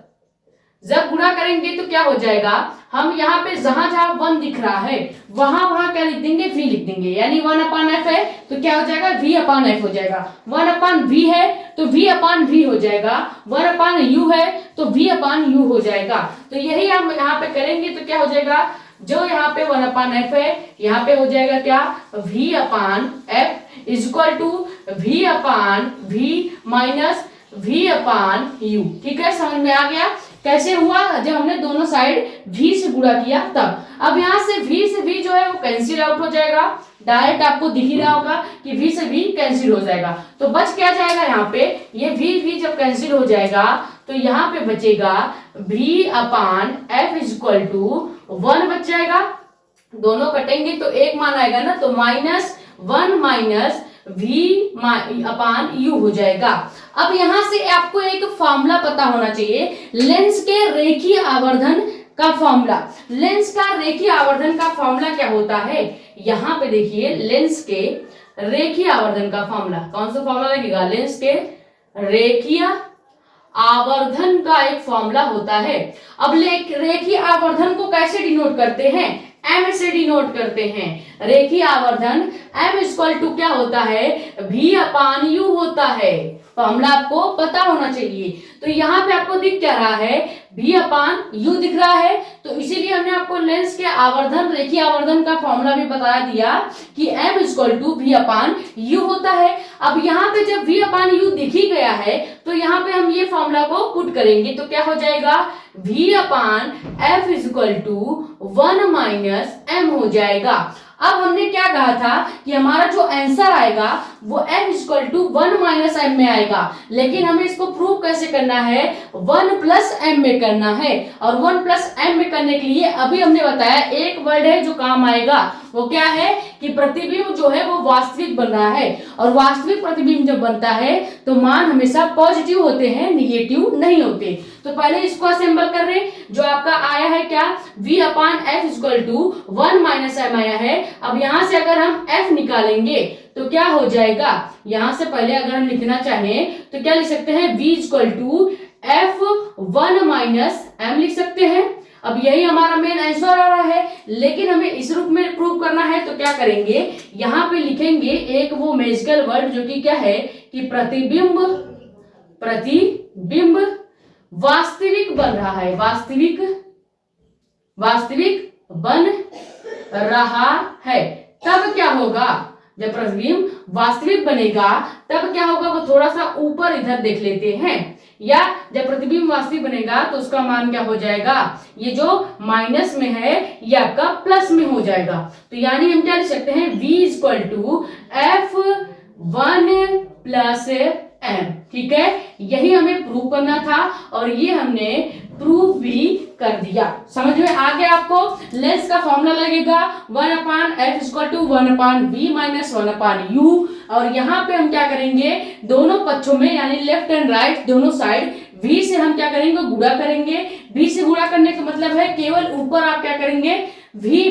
जब गुणा करेंगे तो क्या हो जाएगा? हम यहाँ पे जहां जहां 1 दिख रहा है वहां क्या लिख देंगे? v लिख देंगे। यानी 1 अपान f है तो क्या हो जाएगा? v अपान f हो जाएगा। 1 अपान v है तो v अपान v हो जाएगा। 1 अपान u है तो v अपान u हो जाएगा। तो यही हम यहाँ पे करेंगे तो क्या हो जाएगा? जो यहाँ पे 1 अपान f है यहाँ पे हो जाएगा क्या? v upon f equal to v upon v minus v upon u। ठीक है, समझ में आ गया कैसे हुआ? जब हमने दोनों साइड v से गुणा किया तब। अब यहाँ से v जो है वो कैंसिल आउट हो जाएगा। डायरेक्ट आपको दिख ही रहा होगा कि v से v कैंसिल हो जाएगा। तो बच क्या जाएगा? यहाँ पे ये v जब कैंसिल हो जाएगा तो यहाँ पे बचेगा v upon f equal to 1 बच जाएगा। दोनों कटेंगे तो एक मान आएगा ना, तो minus 1 minus v upon u हो जाएगा। अब यहां से आपको एक फॉर्मूला पता होना चाहिए, लेंस के रेखीय आवर्धन का फॉर्मूला। लेंस का रेखीय आवर्धन का फॉर्मूला क्या होता है? यहाँ पे देखिए लेंस के रेखीय आवर्धन का फॉर्मूला, कौन सा फॉर्मूला लगेगा? लेंस के रेखीय आवर्धन का एक फॉर्मूला होता है। अब रेखीय आवर्धन को कैसे डिनोट करते हैं? m से डिनोट करते हैं। रेखीय आवर्धन m इक्वल टू क्या होता है? v अपान u होता है। फॉर्मूला आपको पता होना चाहिए। तो यहाँ पे आपको दिख क्या रहा है? v अपान u दिख रहा है। तो इसीलिए हमने आपको लेंस के आवर्धन रेखीय आवर्धन का फॉर्मूला भी बता दिया कि m equal to v upon u होता है। अब यहाँ पे जब v अपान u दिख ही गया है तो यहाँ पे हम ये फॉर्मूला को पुट करेंगे तो क्या हो जाएगा? v upon f equal to 1 minus m हो जाएगा। अब हमने क्या कहा था कि हमारा जो आंसर आएगा वो f equal to 1 minus m में आएगा, लेकिन हमें इसको प्रूव कैसे करना है, 1 प्लस m में करना है। और 1 प्लस m में करने के लिए अभी हमने बताया एक वर्ड है जो काम आएगा, वो क्या है कि प्रतिबिंब जो है वो वास्तविक बन रहा है, और वास्तविक प्रतिबिंब जब बनता है तो मान हमेशा पॉजिटिव होते हैं, निगेटिव नहीं होते। तो पहले इसको असेंबल कर रहे हैं, जो आपका आया है क्या, v upon F equal to 1 minus m आया है। अब यहां से अगर हम f निकालेंगे तो क्या हो जाएगा, यहां से पहले अगर हम लिखना चाहें तो क्या लिख सकते हैं, v equal to f 1 minus m लिख सकते हैं। अब यही हमारा मेन आंसर आ रहा है, लेकिन हमें इस रूप में प्रूव करना है तो क्या करेंगे, यहाँ पे लिखेंगे एक वो मैजिकल वर्ड जो कि क्या है कि प्रतिबिंब वास्तविक बन रहा है, वास्तविक बन रहा है। तब क्या होगा, जब प्रतिबिंब वास्तविक बनेगा तब क्या होगा, वो थोड़ा सा ऊपर इधर देख लेते हैं, या जब प्रतिबिंब वास्तविक बनेगा तो उसका मान क्या हो जाएगा, ये जो माइनस में है ये आपका प्लस में हो जाएगा। तो यानी हम क्या लिख सकते हैं, v equal to f 1 plus m, ठीक है। यही हमें प्रूव करना था और ये हमने प्रूव भी कर दिया। समझ में आ गया आपको। लेंस का फॉर्मूला लगेगा 1 upon F equal to 1 upon V minus 1 upon U, और यहाँ पे हम क्या करेंगे, दोनों पक्षों में यानी लेफ्ट एंड राइट दोनों साइड v से हम क्या करेंगे, गुणा करेंगे। v से गुणा करने का मतलब है केवल ऊपर आप क्या करेंगे, भी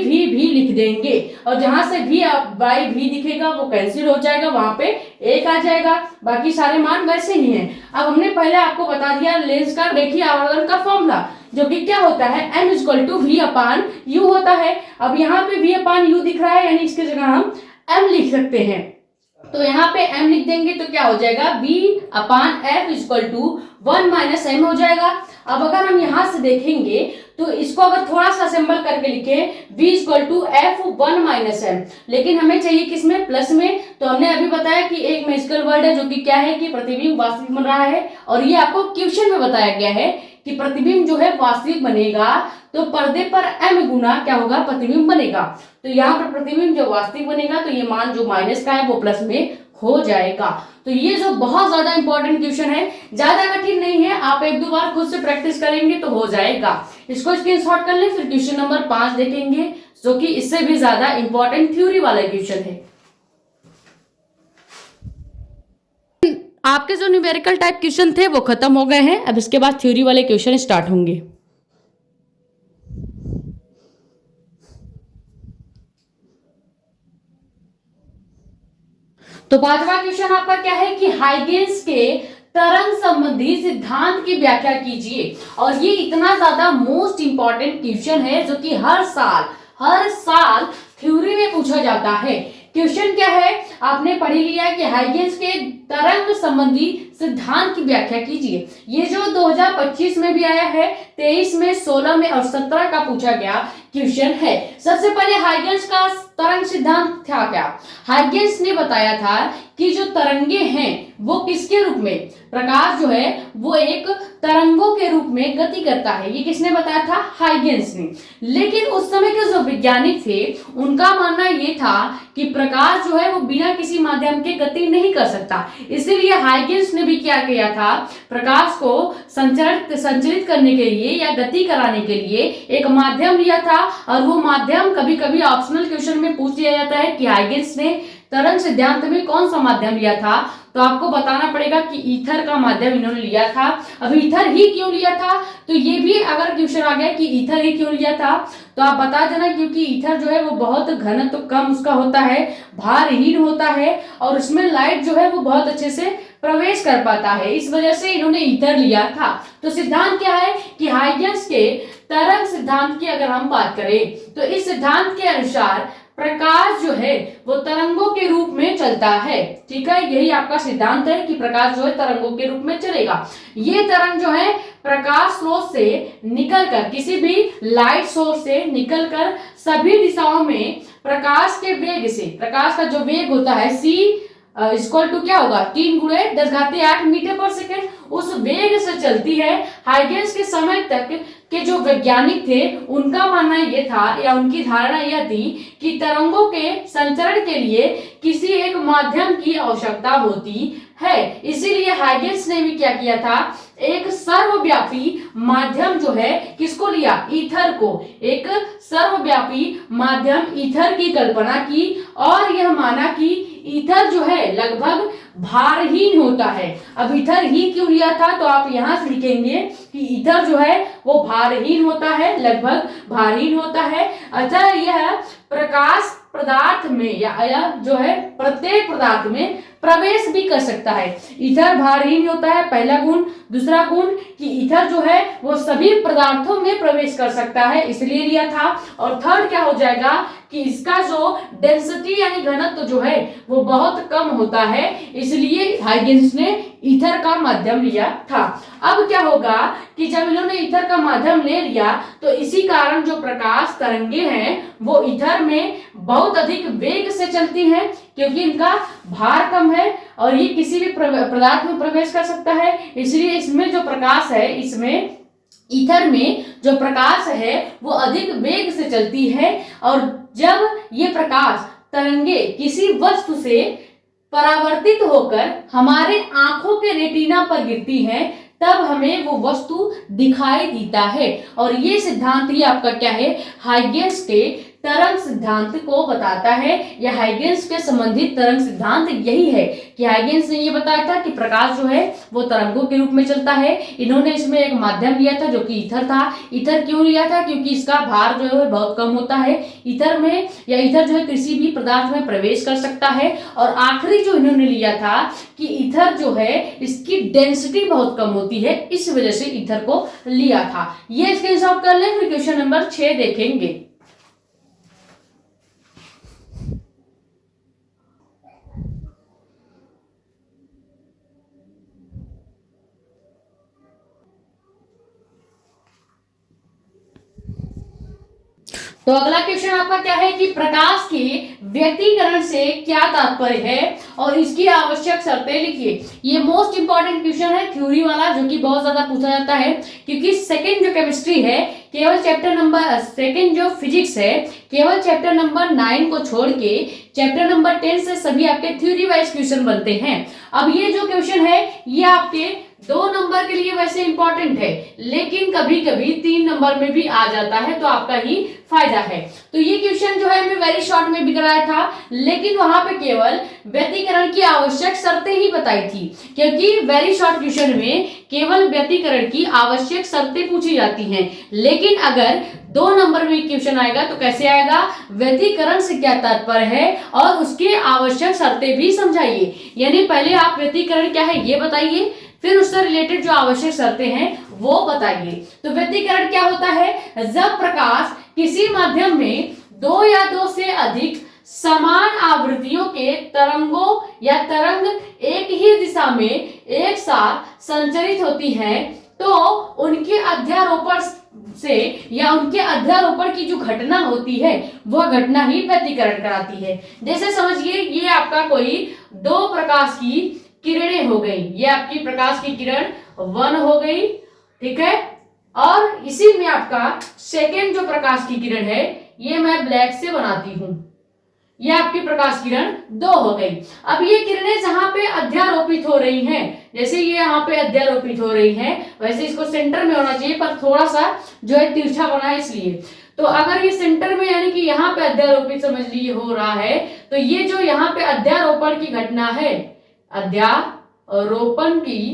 लिख देंगे, और जहां से v बाई v दिखेगा वो कैंसिल हो जाएगा, वहां पे 1 आ जाएगा, बाकी सारे मान वैसे ही हैं। अब हमने पहले आपको बता दिया लेंस का रेखीय आवर्धन का फॉर्मूला, जो कि क्या होता है, m equal to v upon u होता है। अब यहाँ पे v अपान यू दिख रहा है, यानी इसकी जगह हम m लिख सकते हैं। तो यहाँ पे m लिख देंगे तो क्या हो जाएगा, v upon F equal to 1 minus m हो जाएगा। अब अगर हम यहाँ से देखेंगे तो इसको अगर थोड़ा सा असेंबल करके लिखें, v equal to f 1 minus m, लेकिन हमें चाहिए किसमें, प्लस में। तो हमने अभी बताया कि एक मैजिकल वर्ड है जो कि क्या है कि प्रतिबिंब वास्तविक बन रहा है, और ये आपको क्वेश्चन में बताया गया है कि प्रतिबिंब जो है वास्तविक बनेगा तो पर्दे पर m गुना क्या होगा, प्रतिबिंब बनेगा। तो यहाँ पर प्रतिबिंब जो वास्तविक बनेगा तो ये मान जो माइनस का है वो प्लस में हो जाएगा। तो ये जो बहुत ज्यादा इंपॉर्टेंट क्वेश्चन है, ज्यादा कठिन नहीं है, आप 1-2 बार खुद से प्रैक्टिस करेंगे तो हो जाएगा। इसको स्क्रीनशॉट कर लें, फिर क्वेश्चन नंबर 5 देखेंगे जो कि इससे भी ज्यादा इंपॉर्टेंट थ्योरी वाला क्वेश्चन है। आपके जो न्यूमेरिकल टाइप क्वेश्चन थे वो खत्म हो गए हैं, अब इसके बाद थ्योरी वाले क्वेश्चन स्टार्ट होंगे। तो 5वां क्वेश्चन आपका क्या है कि हाइगेंस के तरंग संबंधी सिद्धांत की व्याख्या कीजिए। और ये इतना ज्यादा मोस्ट इंपॉर्टेंट क्वेश्चन है जो कि हर साल थ्योरी में पूछा जाता है। क्वेश्चन क्या है, आपने पढ़ लिया कि हाइगेंस के तरंग संबंधी सिद्धांत की व्याख्या कीजिए। ये जो 2025 में भी आया है, 23 में, 16 में और 17 का पूछा गया क्वेश्चन है। सबसे पहले हाइगेंस का तरंग सिद्धांत था क्या, हाइगेंस ने बताया था कि जो तरंगे हैं वो किसके रूप में, प्रकाश जो है वो एक तरंगों के रूप में गति करता है। ये किसने बताया था, हाइगेंस ने। लेकिन उस समय के जो वैज्ञानिक थे उनका मानना ये था कि प्रकाश जो है वो बिना किसी माध्यम के गति नहीं कर सकता, इसीलिए हाइगेंस ने भी क्या किया था, प्रकाश को संचरित करने के लिए या गति कराने के लिए एक माध्यम लिया था। और वो माध्यम कभी कभी ऑप्शनल क्वेश्चन में पूछ लिया जाता है कि हाइगेंस ने तरंग सिद्धांत में कौन सा माध्यम लिया था, तो आपको बताना पड़ेगा कि ईथर का माध्यम इन्होंने लिया था। अब ईथर ही क्यों लिया था, तो ये भी अगर क्वेश्चन आ गया कि ईथर ही क्यों लिया था तो आप बता देना, क्योंकि ईथर जो है वो बहुत घनत्व कम उसका होता है, भारहीन होता है, और उसमें लाइट जो है वो बहुत अच्छे से प्रवेश कर पाता है, इस वजह से इन्होंने ईथर लिया था। तो सिद्धांत क्या है कि हाइगेंस के तरंग सिद्धांत की अगर हम बात करें तो इस सिद्धांत के अनुसार प्रकाश जो है वो तरंगों के रूप में चलता है। ठीक है, यही आपका सिद्धांत है कि प्रकाश जो है तरंगों के रूप में चलेगा। ये तरंग जो है प्रकाश स्रोत से निकलकर, किसी भी लाइट सोर्स से निकलकर सभी दिशाओं में प्रकाश के वेग से, प्रकाश का जो वेग होता है c इक्वल टू क्या होगा 3 गुणे 10⁸ मीटर पर सेकेंड, उस वेग से चलती है। हाइगेंस के समय तक के जो वैज्ञानिक थे उनका मानना ये था या उनकी धारणा यह थी कि तरंगों के संचरण के लिए किसी एक माध्यम की आवश्यकता होती है। इसीलिए हाइगेंस ने भी क्या किया था, एक सर्वव्यापी माध्यम जो है किसको लिया, ईथर को, एक सर्वव्यापी माध्यम ईथर की कल्पना की और यह माना कि ईथर जो है लगभग भारहीन होता है। अब ईथर ही क्यों लिया था, तो आप यहां से लिखेंगे कि ईथर जो है वो भारहीन होता है, लगभग भारहीन होता है। अतः यह प्रकाश पदार्थ में या जो है प्रत्येक पदार्थ में प्रवेश भी कर सकता है। ईथर भारहीन होता है, पहला गुण। दूसरा गुण कि ईथर जो है वो सभी पदार्थों में प्रवेश कर सकता है, इसलिए लिया था। और थर्ड क्या हो जाएगा कि इसका जो डेंसिटी यानी घनत्व जो है वो बहुत कम होता है, इसलिए हाइगेंस ने ईथर का माध्यम लिया था। अब क्या होगा कि जब इन्होंने ईथर का माध्यम ले लिया तो इसी कारण जो प्रकाश तरंगे हैं वो ईथर में बहुत अधिक वेग से चलती हैं, क्योंकि इनका भार कम है और ये किसी भी पदार्थ में प्रवेश कर सकता है। इसलिए इसमें जो प्रकाश है, इसमें ईथर में जो प्रकाश है वो अधिक वेग से चलती है। और जब ये प्रकाश तरंगे किसी वस्तु से परावर्तित होकर हमारे आंखों के रेटिना पर गिरती हैं तब हमें वो वस्तु दिखाई देता है। और ये सिद्धांत ही आपका क्या है, हाइगेंस के तरंग सिद्धांत को बताता है, या हाइगेंस के संबंधित तरंग सिद्धांत यही है कि हाइगेंस ने ये बताया था कि प्रकाश जो है वो तरंगों के रूप में चलता है। इन्होंने इसमें एक माध्यम लिया था जो कि ईथर था। ईथर क्यों लिया था, क्योंकि इसका भार जो है बहुत कम होता है ईथर में, या ईथर जो है किसी भी पदार्थ में प्रवेश कर सकता है। और आखिरी जो इन्होंने लिया था कि ईथर जो है इसकी डेंसिटी बहुत कम होती है, इस वजह से ईथर को लिया था। ये स्क्रीनशॉट कर लें, फिर क्वेश्चन नंबर 6 देखेंगे। तो अगला क्वेश्चन आपका क्या है कि प्रकाश के व्यतिकरण से क्या तात्पर्य है और इसकी आवश्यक शर्तें लिखिए। ये मोस्ट इंपॉर्टेंट क्वेश्चन है थ्योरी वाला, जो कि बहुत ज्यादा पूछा जाता है, क्योंकि सेकंड जो केमिस्ट्री है केवल चैप्टर नंबर सेकंड जो फिजिक्स है केवल चैप्टर नंबर 9 को छोड़ के चैप्टर नंबर 10 से सभी आपके थ्योरी वाइज क्वेश्चन बनते हैं। अब ये जो क्वेश्चन है ये आपके 2 नंबर के लिए वैसे इंपॉर्टेंट है, लेकिन कभी कभी 3 नंबर में भी आ जाता है, तो आपका ही फायदा है। तो ये क्वेश्चन जो है मैं वेरी शॉर्ट में भी कराया था, लेकिन वहां पे केवल व्यतिकरण की आवश्यक शर्तें ही बताई थी, क्योंकि वेरी शॉर्ट क्वेश्चन में केवल व्यतिकरण की आवश्यक शर्तें पूछी जाती हैं। लेकिन अगर 2 नंबर में क्वेश्चन आएगा तो कैसे आएगा, व्यतिकरण से क्या तात्पर्य है और उसके आवश्यक शर्तें भी समझाइए। यानी पहले आप व्यतिकरण क्या है ये बताइए, फिर उससे रिलेटेड जो आवश्यक शर्तें हैं वो बताइए। तो व्यतिकरण क्या होता है, जब प्रकाश किसी माध्यम में 2 या 2 से अधिक समान आवृत्तियों के तरंगों या तरंग एक ही दिशा में एक साथ संचरित होती हैं, तो उनके अध्यारोपण से या उनके अध्यारोपण की जो घटना होती है वह घटना ही व्यतिकरण कराती है। जैसे समझिए ये आपका कोई 2 प्रकाश की किरणें हो गई, ये आपकी प्रकाश की किरण 1 हो गई, ठीक है, और इसी में आपका सेकेंड जो प्रकाश की किरण है ये मैं ब्लैक से बनाती हूं, ये आपकी प्रकाश किरण 2 हो गई। अब ये किरणें जहां पे अध्यारोपित हो रही हैं, जैसे ये यहाँ पे अध्यारोपित हो रही हैं, वैसे इसको सेंटर में होना चाहिए पर थोड़ा सा जो है तिरछा बना है इसलिए। तो अगर ये सेंटर में यानी कि यहाँ पे अध्यारोपित समझ लीजिए हो रहा है, तो ये जो यहाँ पे अध्यारोपण की घटना है, अध्यारोपण की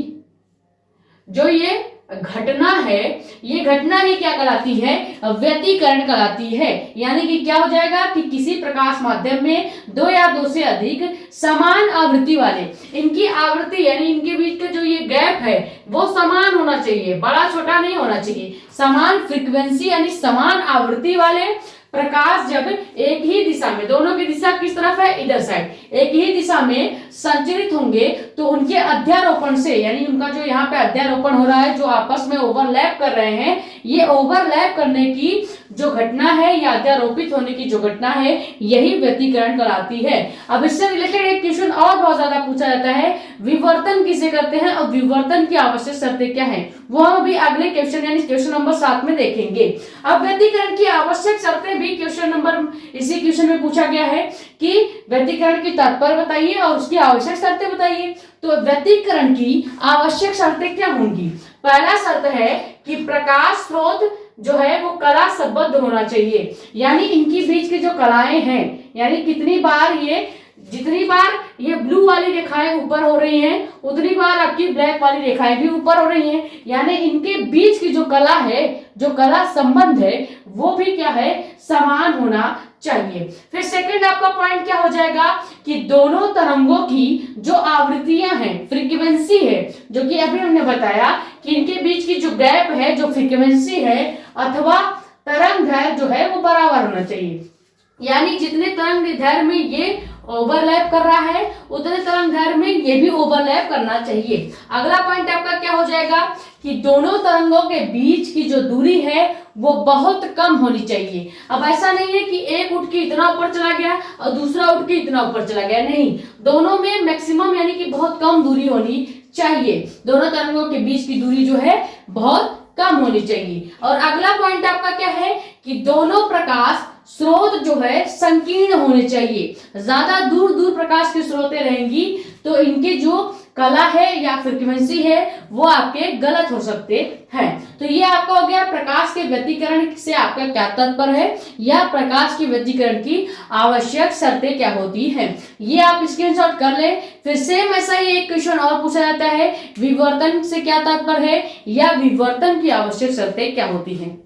जो ये घटना है, ये घटना ही क्या कहलाती है, व्यतिकरण कहलाती है। यानी कि क्या हो जाएगा कि किसी प्रकाश माध्यम में 2 या 2 से अधिक समान आवृत्ति वाले, इनकी आवृत्ति यानी इनके बीच का जो ये गैप है वो समान होना चाहिए, बड़ा छोटा नहीं होना चाहिए, समान फ्रीक्वेंसी यानी समान आवृत्ति वाले प्रकाश जब एक ही दिशा में, दोनों की दिशा किस तरफ है, इधर साइड, एक ही दिशा में संचरित होंगे तो उनके अध्यारोपण से यानी उनका जो यहाँ पे अध्यारोपण हो रहा है, जो आपस में ओवरलैप कर रहे हैं, ये ओवरलैप करने की जो घटना है या अध्यारोपित होने की जो घटना है यही व्यतिकरण कहलाती है। अब इससे रिलेटेड एक क्वेश्चन और बहुत ज्यादा पूछा जाता है, विवर्तन किसे करते हैं और विवर्तन की आवश्यक शर्तें क्या हैं, वो हम अभी अगले क्वेश्चन यानी क्वेश्चन नंबर 7 में देखेंगे। अब व्यतिकरण की आवश्यक शर्तें भी क्वेश्चन नंबर इसी क्वेश्चन में पूछा गया है कि व्यतिकरण की तात्पर्य बताइए और उसकी आवश्यक शर्तें बताइए। तो व्यतिकरण की आवश्यक शर्तें क्या होंगी? पहला शर्त है कि प्रकाश स्रोत जो है वो कला संबद्ध होना चाहिए, यानी इनकी बीच की जो कलाएं हैं, यानी कितनी बार ये, जितनी बार ये ब्लू वाली रेखाएं ऊपर हो रही हैं उतनी बार आपकी ब्लैक वाली रेखाएं भी ऊपर हो रही हैं, यानी इनके बीच की जो कला है, जो कला संबंध है वो भी क्या है, समान होना चाहिए। फिर सेकंड आपका पॉइंट क्या हो जाएगा कि दोनों तरंगों की जो आवृत्तियां हैं, फ्रीक्वेंसी है, जो कि अभी हमने बताया कि इनके बीच की जो गैप है, जो फ्रीक्वेंसी है अथवा तरंग दैर्घ्य जो है वो बराबर होना चाहिए, यानी जितने तरंग दैर्घ्य में ये ओवरलैप कर रहा है उतने तरंग दैर्घ्य में ये भी ओवरलैप करना चाहिए। अगला पॉइंट आपका क्या हो जाएगा कि दोनों तरंगों के बीच की जो दूरी है वो बहुत कम होनी चाहिए। अब ऐसा नहीं है कि एक उठ के इतना ऊपर चला गया और दूसरा उठ के इतना ऊपर चला गया, नहीं, दोनों में मैक्सिमम यानी कि बहुत कम दूरी होनी चाहिए। दोनों तरंगों के बीच की दूरी जो है बहुत कम होनी चाहिए। और अगला पॉइंट आपका क्या है कि दोनों प्रकाश स्रोत जो है संकीर्ण होने चाहिए। ज्यादा दूर दूर प्रकाश की स्रोतें रहेंगी तो इनके जो कला है या फ्रीक्वेंसी है वो आपके गलत हो सकते हैं। तो ये आपका हो गया प्रकाश के व्यतिकरण से आपका क्या तात्पर्य है या प्रकाश के व्यतिकरण की आवश्यक शर्तें क्या होती हैं, ये आप स्क्रीनशॉट कर ले। फिर सेम ऐसा ही एक क्वेश्चन और पूछा जाता है, विवर्तन से क्या तात्पर्य है या विवर्तन की आवश्यक शर्तें क्या होती हैं।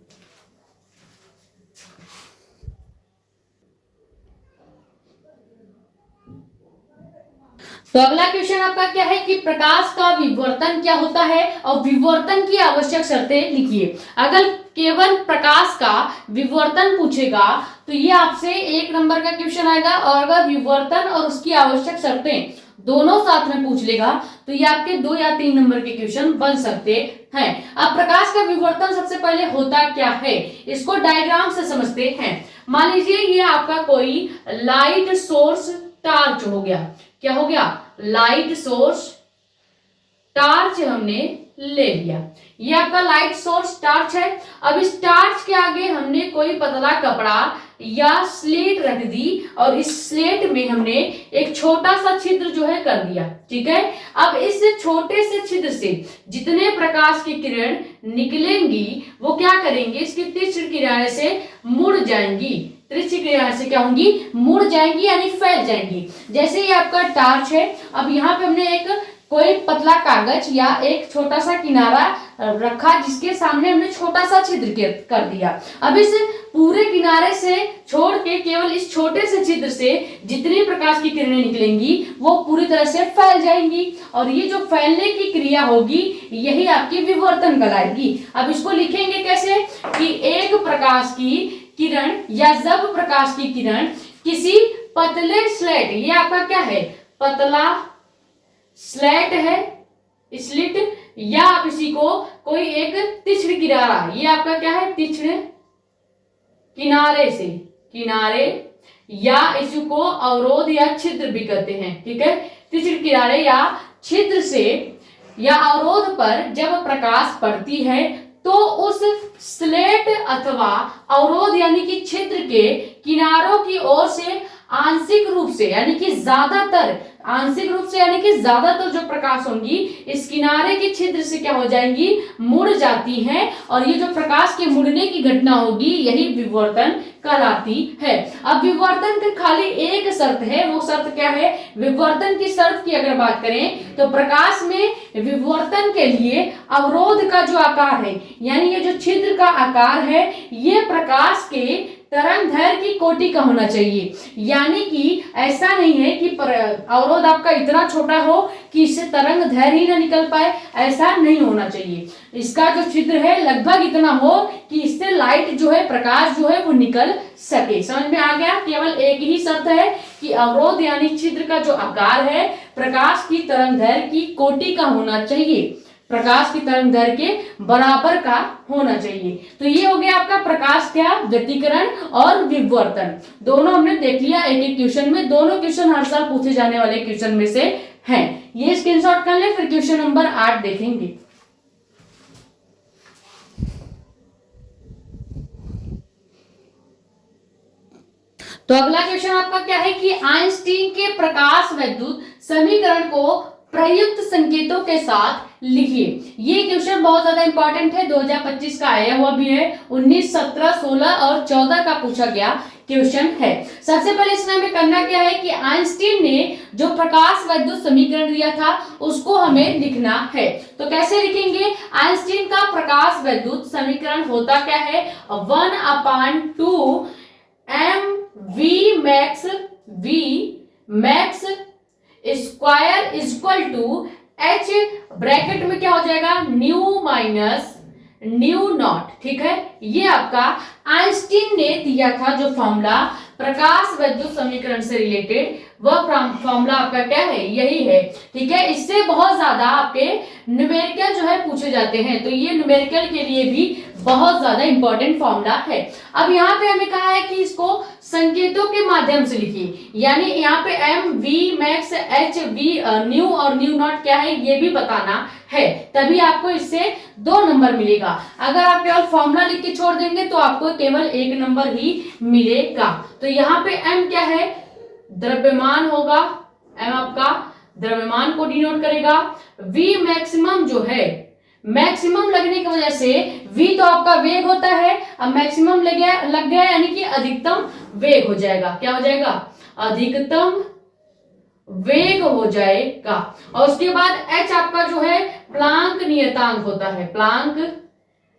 तो अगला क्वेश्चन आपका क्या है कि प्रकाश का विवर्तन क्या होता है और विवर्तन की आवश्यक शर्तें लिखिए। अगर केवल प्रकाश का विवर्तन पूछेगा तो ये आपसे 1 नंबर का क्वेश्चन आएगा, और अगर विवर्तन और उसकी आवश्यक शर्तें दोनों साथ में पूछ लेगा तो ये आपके 2 या 3 नंबर के क्वेश्चन बन सकते हैं। अब प्रकाश का विवर्तन सबसे पहले होता क्या है, इसको डायग्राम से समझते हैं। मान लीजिए ये आपका कोई लाइट सोर्स टार्च हो गया, क्या हो गया, लाइट सोर्स टार्च हमने ले लिया, ये आपका लाइट सोर्स टार्च है। अब इस टार्च के आगे हमने कोई पतला कपड़ा या स्लेट रख दी और इस स्लेट में हमने एक छोटा सा छिद्र जो है कर दिया, ठीक है। अब इस छोटे से छिद्र से जितने प्रकाश की किरण निकलेंगी वो क्या करेंगे, इसकी तीक्ष्ण किरणें से मुड़ जाएंगी, तीक्ष्ण किरणें से क्या होंगी, मुड़ जाएंगी यानी फैल जाएंगी। जैसे ये आपका टार्च है, अब यहाँ पे हमने एक कोई पतला कागज या एक छोटा सा किनारा रखा जिसके सामने हमने छोटा सा छिद्र कर दिया। अब इस पूरे किनारे से छोड़ के केवल इस छोटे से छिद्र से जितनी प्रकाश की किरणें निकलेंगी वो पूरी तरह से फैल जाएंगी, और ये जो फैलने की क्रिया होगी यही आपकी विवर्तन कहलाएगी। अब इसको लिखेंगे कैसे कि एक प्रकाश की किरण या जब प्रकाश की किरण किसी पतले स्लेट, ये आपका क्या है, पतला स्लेट है, स्लिट, या आप इसी को कोई एक तीक्ष्ण किनारा, ये आपका क्या है, तीक्ष्ण किनारे से, किनारे, या इसको अवरोध या छिद्र भी कहते हैं, ठीक है। तीक्ष्ण किनारे या छिद्र से या अवरोध पर जब प्रकाश पड़ती है तो उस स्लेट अथवा अवरोध यानी कि छिद्र के किनारों की ओर से आंशिक रूप से यानी कि ज्यादातर, आंशिक रूप से यानी कि ज्यादातर जो प्रकाश होंगी इस किनारे के छिद्र से क्या हो जाएंगी, मुड़ जाती हैं, और ये जो प्रकाश के मुड़ने की घटना होगी यही विवर्तन कहलाती है। अब विवर्तन की खाली एक शर्त है, वो शर्त क्या है, विवर्तन की शर्त की अगर बात करें तो प्रकाश में विवर्तन के लिए अवरोध का जो आकार है यानी ये जो छिद्र का आकार है ये प्रकाश के तरंग दैर्घ्य की कोटि का होना चाहिए, यानी कि ऐसा नहीं है कि अवरोध आपका इतना छोटा हो कि इससे तरंग दैर्घ्य ही ना निकल पाए, ऐसा नहीं होना चाहिए। इसका जो छिद्र है लगभग इतना हो कि इससे लाइट जो है, प्रकाश जो है वो निकल सके। समझ में आ गया, केवल एक ही शर्त है कि अवरोध यानी छिद्र का जो आकार है प्रकाश की तरंग दैर्घ्य की कोटि का होना चाहिए। प्रकाश की तरंग दैर्घ्य के बराबर का होना चाहिए। तो ये हो गया आपका प्रकाश क्या, व्यतिकरण और विवर्तन, दोनों हमने देख लिया एक एक क्वेश्चन में। दोनों क्वेश्चन हर साल पूछे जाने वाले क्वेश्चन में से हैं। ये स्क्रीनशॉट कर ले, फिर क्वेश्चन नंबर 8 देखेंगे। तो अगला क्वेश्चन आपका क्या है कि आइंस्टीन के प्रकाश वैद्युत समीकरण को प्रयुक्त संकेतों के साथ लिखिए। ये क्वेश्चन बहुत ज्यादा इंपॉर्टेंट है, 2025 का आया हुआ भी है, 19, 17, 16 और 14 का पूछा गया क्वेश्चन है। सबसे पहले इसमें हमें करना क्या है कि आइंस्टीन ने जो प्रकाश वैद्युत समीकरण दिया था उसको हमें लिखना है। तो कैसे लिखेंगे? आइंस्टीन का प्रकाश वैद्युत समीकरण होता क्या है, 1/2 m v max square equal to h bracket में क्या हो जाएगा, न्यू माइनस न्यू नॉट। ठीक है, ये आपका आइंस्टीन ने दिया था जो फॉर्मूला प्रकाश वैद्युत समीकरण से रिलेटेड, वह फॉर्मूला आपका क्या है, यही है। ठीक है, इससे बहुत ज्यादा आपके न्यूमेरिकल जो है पूछे जाते हैं, तो ये न्यूमेरिकल के लिए भी बहुत ज्यादा इंपॉर्टेंट फॉर्मूला है। अब यहाँ पे हमें कहा है कि इसको संकेतों के माध्यम से लिखिए, यानी यहाँ पे m v max h v new और न्यू नॉट क्या है ये भी बताना है, तभी आपको इससे 2 नंबर मिलेगा। अगर आप केवल फॉर्मूला लिख के छोड़ देंगे तो आपको केवल 1 नंबर ही मिलेगा। तो यहाँ पे m क्या है, द्रव्यमान होगा, m आपका द्रव्यमान को डिनोट करेगा। v मैक्सिमम जो है, मैक्सिमम लगने की वजह से v तो आपका वेग होता है, अब मैक्सिमम लग गया यानी कि अधिकतम वेग हो जाएगा। क्या हो जाएगा, अधिकतम वेग हो जाएगा। और उसके बाद h आपका जो है प्लांक नियतांक होता है, प्लांक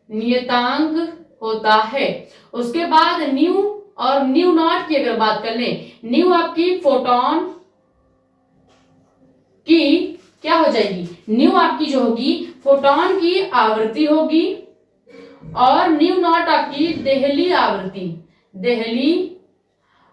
नियतांक होता है। उसके बाद न्यू और न्यू नॉट की अगर बात कर लें, न्यू आपकी फोटोन की क्या हो जाएगी, न्यू आपकी जो होगी फोटोन की आवृत्ति होगी, और न्यू नॉट आपकी देहली आवृत्ति, देहली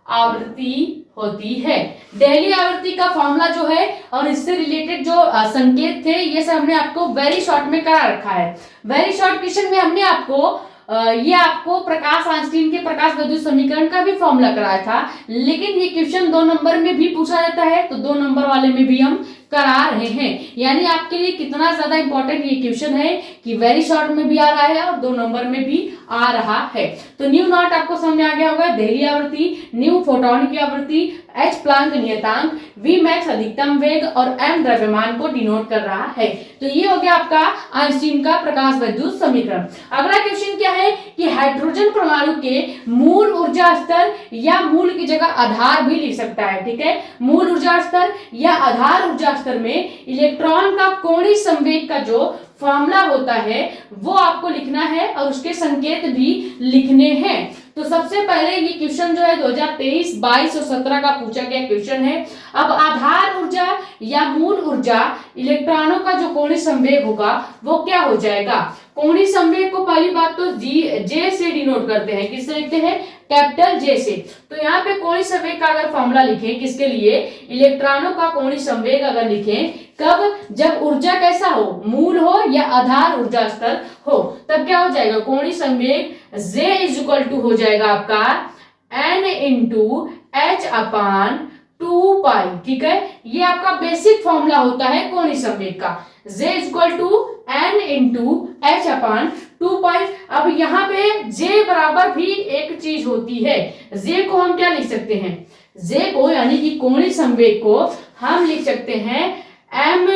आवृत्ति होती है। देहली आवृत्ति का फॉर्मूला जो है और इससे रिलेटेड जो संकेत थे ये सब हमने आपको वेरी शॉर्ट में करा रखा है। वेरी शॉर्ट क्वेश्चन में हमने आपको प्रकाश आइंस्टीन के प्रकाश वैद्युत समीकरण का भी फॉर्मूला कराया था, लेकिन ये क्वेश्चन 2 नंबर में भी पूछा जाता है, तो 2 नंबर वाले में भी हम करा रहे हैं। यानी आपके लिए कितना ज्यादा इंपॉर्टेंट ये क्वेश्चन है कि वेरी शॉर्ट में भी आ रहा है और 2 नंबर में भी आ रहा है। तो न्यू नॉट आपको समझ आ गया होगा, देहली आवृत्ति, न्यू फोटोन की आवृत्ति, एच प्लांक नियतांक, वी मैक्स अधिकतम वेग और एम द्रव्यमान को डिनोट कर रहा है। तो ये हो गया आपका आइंस्टीन का प्रकाश वैद्युत समीकरण। अगला क्वेश्चन क्या है कि हाइड्रोजन परमाणु के मूल ऊर्जा स्तर या मूल की जगह आधार भी लिख सकता है। ठीक है, मूल ऊर्जा स्तर या आधार ऊर्जा स्तर में इलेक्ट्रॉन का कोणीय संवेग का जो फॉर्मूला होता है वो आपको लिखना है और उसके संकेत भी लिखने हैं। तो सबसे पहले ये क्वेश्चन जो है 2023, 22 और 17 का पूछा गया क्वेश्चन है। अब आधार ऊर्जा या मूल ऊर्जा इलेक्ट्रॉनों का जो कोणीय संवेग होगा वो क्या हो जाएगा, कोणीय संवेग को पहली बात तो जे से डिनोट करते हैं, किससे लिखते हैं, कैपिटल जे से। तो यहाँ पे कोणीय संवेग का अगर फॉर्मूला लिखें किसके लिए, इलेक्ट्रॉनों का कोणीय संवेग अगर लिखें कब, जब ऊर्जा कैसा हो, मूल हो या आधार ऊर्जा स्तर हो, तब क्या हो जाएगा, कोणीय संवेग J इज इक्वल टू हो जाएगा आपका n इंटू एच अपान 2 पाई। ठीक है, ये आपका बेसिक फॉर्मूला होता है कोणीय संवेग का, J is equal to n into H upon 2 pi. अब यहाँ पे J बराबर भी एक चीज होती है, J को हम क्या लिख सकते हैं, J को यानी कि कोणीय संवेग को हम लिख सकते हैं m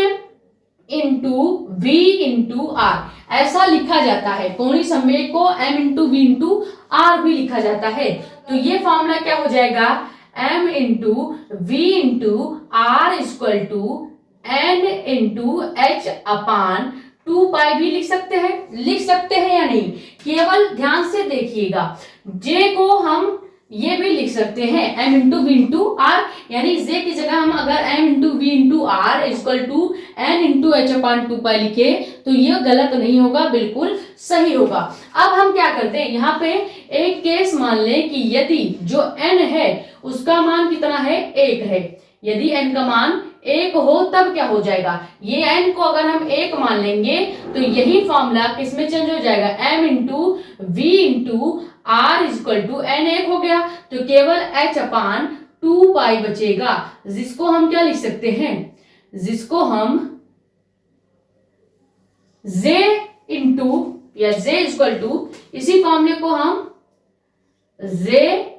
into we into r, ऐसा लिखा जाता है। कोणीय संवेग को m into we into r भी लिखा जाता है। तो ये फॉर्मूला क्या हो जाएगा, m into we into R equal to n into H upon 2 pi भी लिख सकते हैं या नहीं, केवल ध्यान से देखिएगा। J को हम ये भी लिख सकते हैं m into we into R, यानी J की जगह हम अगर m into we into R equal to n into H upon 2 pi लिखे तो ये गलत नहीं होगा, बिल्कुल सही होगा। अब हम क्या करते हैं, यहाँ पे एक केस मान लें कि यदि जो n है उसका मान कितना है, 1 है, यदि n का मान एक हो तब क्या हो जाएगा, ये n को अगर हम एक मान लेंगे तो यही फॉर्मूला किसमें चेंज हो जाएगा, m into we into r equal to n एक हो गया, तो केवल h अपान 2 पाई बचेगा, जिसको हम क्या लिख सकते हैं, जिसको हम z इंटू या z इजक्वल टू, इसी फॉर्मूले को हम z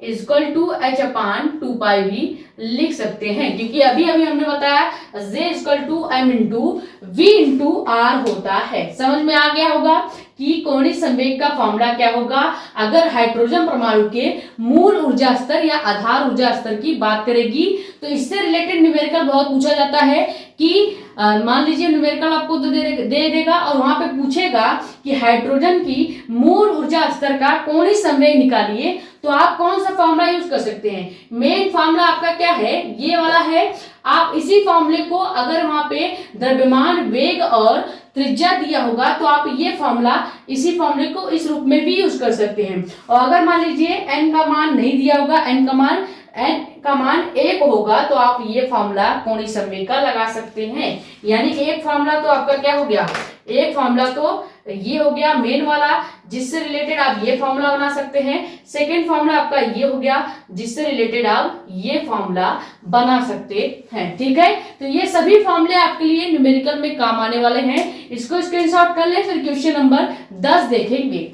equal to h upon 2 pi भी लिख सकते हैं, क्योंकि अभी अभी हमने बताया z equal to m into v into r होता है। समझ में आ गया होगा कि कोणीय संवेग का फॉर्मूला क्या होगा अगर हाइड्रोजन परमाणु के मूल ऊर्जा स्तर या आधार ऊर्जा स्तर की बात करेगी। तो इससे रिलेटेड न्यूमेरिकल बहुत पूछा जाता है कि मान लीजिए न्यूमेरिकल आपको दे देगा और वहां पे पूछेगा कि हाइड्रोजन की मूल ऊर्जा स्तर का कोणीय संवेग निकालिए, तो आप कौन सा फॉर्मूला यूज कर सकते हैं। मेन फॉर्मूला आपका क्या है, ये वाला है। आप इसी फॉर्मूले को अगर वहां पे द्रव्यमान वेग और त्रिज्या दिया होगा तो आप ये फॉर्मूला इसी फॉर्मूले को इस रूप में भी यूज कर सकते हैं। और अगर मान लीजिए n का मान नहीं दिया होगा, n का मान 1 होगा, तो आप ये फॉर्मूला कोणीय संवेग का लगा सकते हैं। यानी एक फॉर्मूला तो आपका क्या हो गया, एक फॉर्मूला तो ये हो गया मेन वाला, जिससे रिलेटेड आप ये फॉर्मूला बना सकते हैं। सेकेंड फॉर्मूला आपका ये हो गया, जिससे रिलेटेड आप ये फॉर्मूला बना सकते हैं। ठीक है, तो ये सभी फॉर्मूले आपके लिए न्यूमेरिकल में काम आने वाले हैं। इसको स्क्रीनशॉट कर ले, फिर क्वेश्चन नंबर 10 देखेंगे।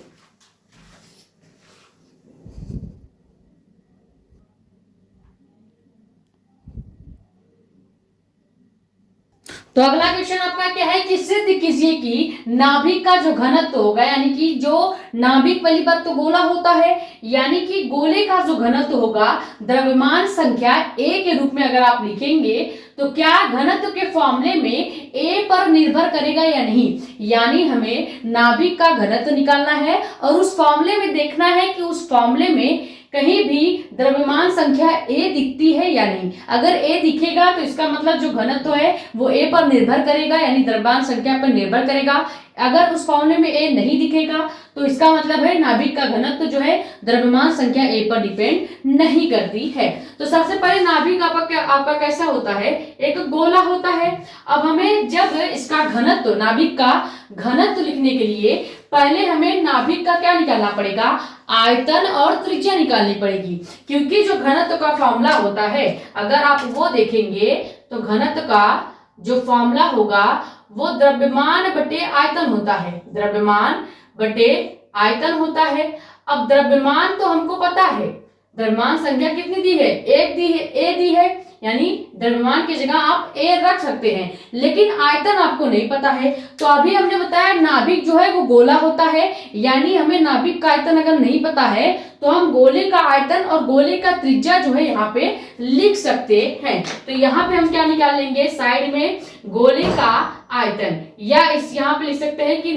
तो अगला क्वेश्चन आपका क्या है कि सिद्ध कीजिए कि नाभिक का जो घनत्व होगा, यानी कि जो नाभिक वाली बात तो गोला होता है, यानी कि गोले का जो घनत्व होगा द्रव्यमान संख्या a के रूप में अगर आप लिखेंगे तो क्या घनत्व के फॉर्मूले में a पर निर्भर करेगा या नहीं। यानी हमें नाभिक का घनत्व निकालना है और उस फॉर्मूले में देखना है कि उस फॉर्मूले में कहीं भी द्रव्यमान संख्या a दिखती है या नहीं। अगर a दिखेगा तो इसका मतलब जो घनत्व है वो a पर निर्भर करेगा, यानी द्रव्यमान संख्या पर निर्भर करेगा। अगर उस फॉर्मूले में a नहीं दिखेगा तो इसका मतलब है नाभिक का घनत्व जो है द्रव्यमान संख्या a पर डिपेंड नहीं करती है। तो सबसे पहले नाभिक आपका कैसा होता है, एक गोला होता है। अब हमें जब इसका घनत्व, नाभिक का घनत्व लिखने के लिए पहले हमें नाभिक का क्या निकालना पड़ेगा, आयतन और त्रिज्या निकालनी पड़ेगी। क्योंकि जो घनत्व का फॉर्मूला होता है अगर आप वो देखेंगे तो घनत्व का जो फॉर्मूला होगा वो द्रव्यमान बटे आयतन होता है, द्रव्यमान बटे आयतन होता है। अब द्रव्यमान तो हमको पता है, द्रव्यमान संख्या कितनी दी है, एक दी है, a दी है, यानी द्रव्यमान की जगह आप a रख सकते हैं, लेकिन आयतन आपको नहीं पता है। तो अभी हमने बताया नाभिक जो है वो गोला होता है, यानी हमें नाभिक का आयतन अगर नहीं पता है तो हम गोले का आयतन और गोले का त्रिज्या जो है यहाँ पे लिख सकते हैं। तो यहाँ पे हम क्या निकाल लेंगे, साइड में गोले का आयतन, या इस यहाँ पे लिख सकते हैं कि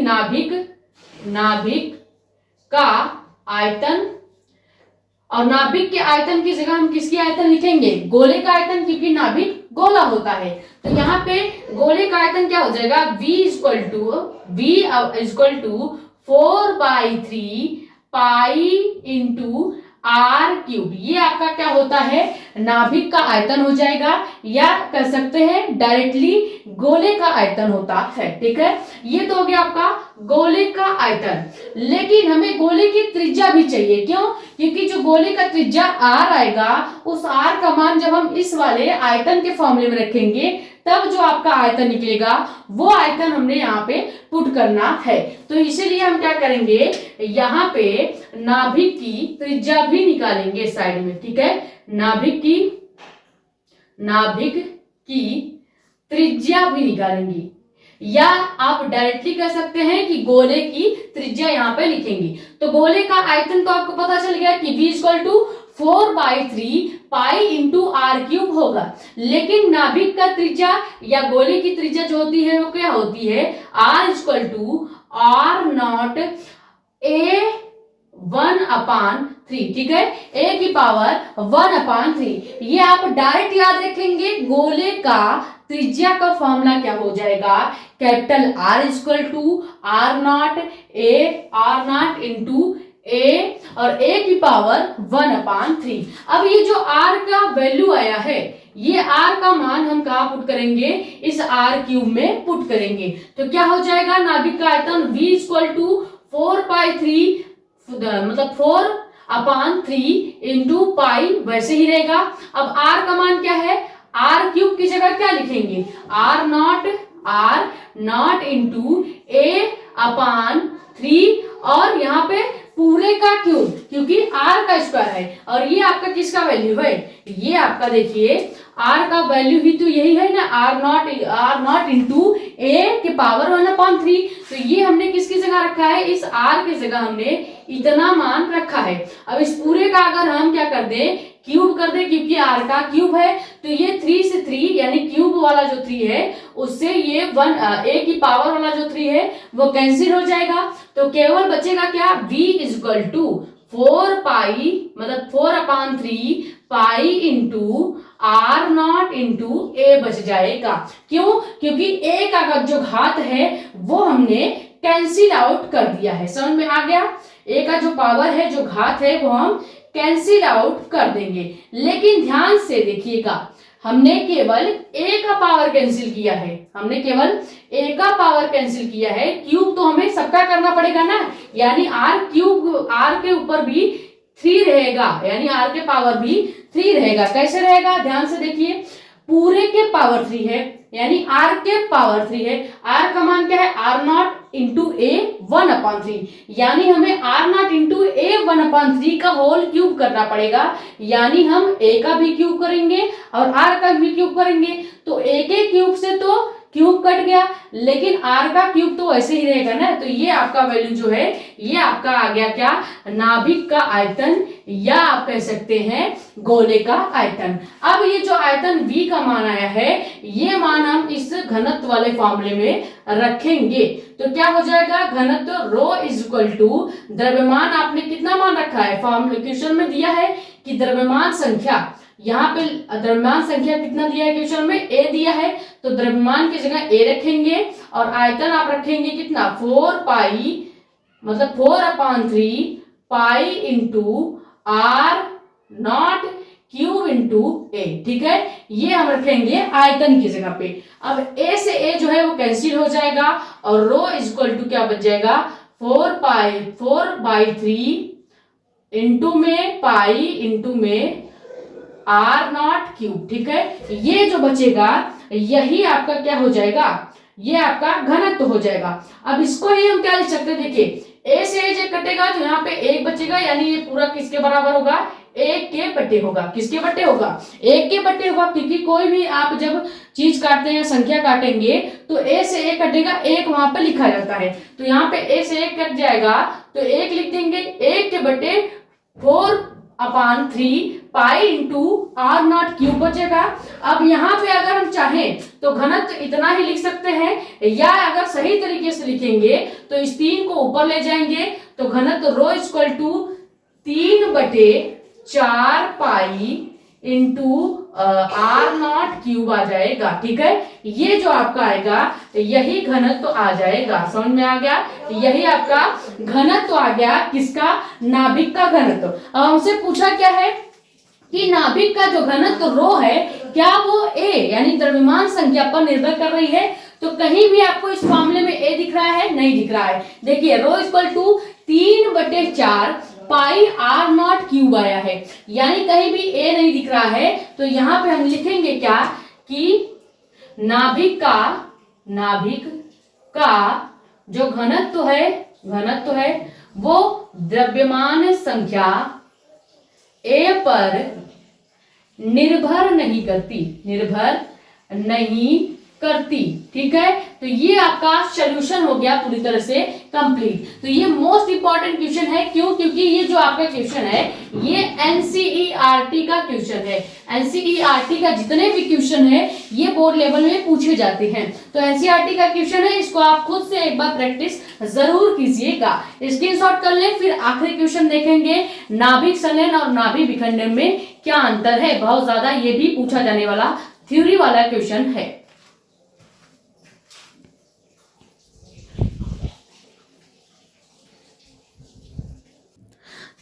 नाभिक का आयतन। और नाभिक के आयतन की जगह हम किसकी आयतन लिखेंगे, गोले का आयतन, क्योंकि नाभिक गोला होता है। तो यहाँ पे गोले का आयतन क्या हो जाएगा, v equal to 4/3 pi into r cube. ये आपका क्या होता है, नाभिक का आयतन हो जाएगा, या कह सकते हैं डायरेक्टली गोले का आयतन होता है। ठीक है, ये तो हो गया आपका गोले का आयतन। लेकिन हमें गोले की त्रिज्या भी चाहिए, क्यों, क्योंकि जो गोले का त्रिज्या आर आएगा उस आर का मान जब हम इस वाले आयतन के फॉर्मूले में रखेंगे तब जो आपका आयतन निकलेगा वो आयतन हमने यहाँ पे पुट करना है। तो इसीलिए हम क्या करेंगे, यहाँ पे नाभिक की त्रिज्या भी निकालेंगे साइड में। ठीक है, नाभिक की त्रिज्या भी निकालेंगे, या आप डायरेक्टली कह सकते हैं कि गोले की त्रिज्या यहाँ पे लिखेंगे। तो गोले का आयतन तो आपको पता चल गया कि v equal to 4/3 pi into r cube होगा। लेकिन नाभिक का त्रिज्या या गोले की त्रिज्या जो होती है वो क्या होती है, r equal to r0 a1/3। ठीक है, a की पावर 1/3। ये आप डायरेक्ट याद रखेंगे, गोले का त्रिज्या का फॉर्मूला क्या हो जाएगा, capital R equal to r0 into a और a की पावर 1/3। अब ये जो r का वैल्यू आया है ये r का मान हम कहाँ पुट करेंगे, इस r क्यूब में पुट करेंगे। तो क्या हो जाएगा, नाभिक का आयतन v इक्वल टू 4/3 मतलब 4/3 इंटू पाई वैसे ही रहेगा। अब r का मान क्या है, r क्यूब की जगह क्या लिखेंगे, r नॉट इंटू a/3 और यहाँ पे पूरे का क्यूब, क्योंकि r का स्क्वायर है और ये आपका किसका वैल्यू है, ये आपका देखिए r का वैल्यू ही तो यही है ना, r नॉट इंटू a के पावर 1/3। तो ये हमने किसकी जगह रखा है, इस r की जगह हमने इतना मान रखा है। अब इस पूरे का अगर हम क्या कर दें, क्यूब कर दे, क्योंकि r का क्यूब है तो ये 3 से 3 यानी क्यूब वाला जो 3 है उससे ये a की पावर वाला जो 3 है वो कैंसिल हो जाएगा। तो केवल बचेगा क्या, v इक्वल टू 4 पाई मतलब 4/3 pi into r not into a बच जाएगा। क्यों, क्योंकि a का जो घात है वो हमने कैंसिल आउट कर दिया है। समझ में आ गया, a का जो पावर है जो घात है वो हम कैंसिल आउट कर देंगे। लेकिन ध्यान से देखिएगा, हमने केवल a का पावर कैंसिल किया है, हमने केवल a का पावर कैंसिल किया है, क्यूब तो हमें सबका करना पड़ेगा ना, यानी r क्यूब r के ऊपर भी 3 रहेगा, यानी r के पावर भी 3 रहेगा। कैसे रहेगा, ध्यान से देखिए, पूरे के पावर 3 है यानी r के पावर 3 है, r का मान क्या है, r नॉट इंटू ए 1/3 यानी हमें r नॉट इंटू ए 1/3 का होल क्यूब करना पड़ेगा, यानी हम a का भी क्यूब करेंगे और r का भी क्यूब करेंगे। तो a के क्यूब से तो क्यूब कट गया, लेकिन r का क्यूब तो ऐसे ही रहेगा ना। तो ये आपका वैल्यू जो है ये आपका आ गया क्या, नाभिक का आयतन या आप कह सकते हैं गोले का आयतन। अब ये जो आयतन v का मान आया है ये मान हम इस घनत्व वाले फॉर्मूले में रखेंगे। तो क्या हो जाएगा, घनत्व रो इज इक्वल टू द्रव्यमान, आपने कितना मान रखा है, फॉर्मूला क्वेश्चन में दिया है कि द्रव्यमान संख्या, यहाँ पे द्रव्यमान संख्या कितना दिया है क्वेश्चन में, a दिया है, तो द्रव्यमान की जगह a रखेंगे और आयतन आप रखेंगे कितना, 4 पाई मतलब 4/3 pi into r not cube into a। ठीक है, ये हम रखेंगे आयतन की जगह पे। अब a से a जो है वो कैंसिल हो जाएगा और रो इज इक्वल टू क्या बच जाएगा, 4/3 इंटू में पाई इंटू में r नॉट क्यूब। ठीक है, ये जो बचेगा यही आपका क्या हो जाएगा, ये आपका घनत्व हो जाएगा। अब इसको ही हम क्या लिख सकते हैं, देखिए a से a कटेगा तो यहाँ पे 1 बचेगा, यानी ये पूरा किसके बराबर होगा, 1 के बट्टे होगा। किसके बट्टे होगा, 1 के बट्टे होगा, क्योंकि कोई भी आप जब चीज काटते हैं संख्या काटेंगे तो a से a कटेगा, 1 वहां पे लिखा जाता है, तो यहाँ पे a से 1 कट जाएगा तो 1 लिख देंगे, 1 के बट्टे 4/3 pi into r not cube बचेगा। अब यहाँ पे अगर हम चाहें तो घनत्व इतना ही लिख सकते हैं, या अगर सही तरीके से लिखेंगे तो इस 3 को ऊपर ले जाएंगे तो घनत्व rho equal to 3/4 pi into r not cube आ जाएगा। ठीक है, ये जो आपका आएगा यही घनत्व आ जाएगा। समझ में आ गया, यही आपका घनत्व आ गया, किसका, नाभिक का घनत्व। अब हमसे पूछा क्या है कि नाभिक का जो घनत्व रो है क्या वो a यानी द्रव्यमान संख्या पर निर्भर कर रही है, तो कहीं भी आपको इस मामले में a दिख रहा है, नहीं दिख रहा है। देखिए rho equal to 3/4 pi r not cube आया है, यानी कहीं भी a नहीं दिख रहा है, तो यहाँ पे हम लिखेंगे क्या कि नाभिक का जो घनत्व है वो द्रव्यमान संख्या a पर निर्भर नहीं करती। ठीक है, तो ये आपका सोल्यूशन हो गया पूरी तरह से कंप्लीट। तो ये मोस्ट इंपॉर्टेंट क्वेश्चन है, क्यों, क्योंकि ये जो आपका क्वेश्चन है ये एनसीईआरटी का क्वेश्चन है। एनसीईआरटी का जितने भी क्वेश्चन है ये बोर्ड लेवल में पूछे जाते हैं, तो एनसीईआरटी का क्वेश्चन है, इसको आप खुद से एक बार प्रैक्टिस जरूर कीजिएगा, स्क्रीनशॉट कर ले। फिर आखिरी क्वेश्चन देखेंगे, नाभिक संलयन और नाभिक विखंडन में क्या अंतर है, बहुत ज्यादा ये भी पूछा जाने वाला थ्योरी वाला क्वेश्चन है।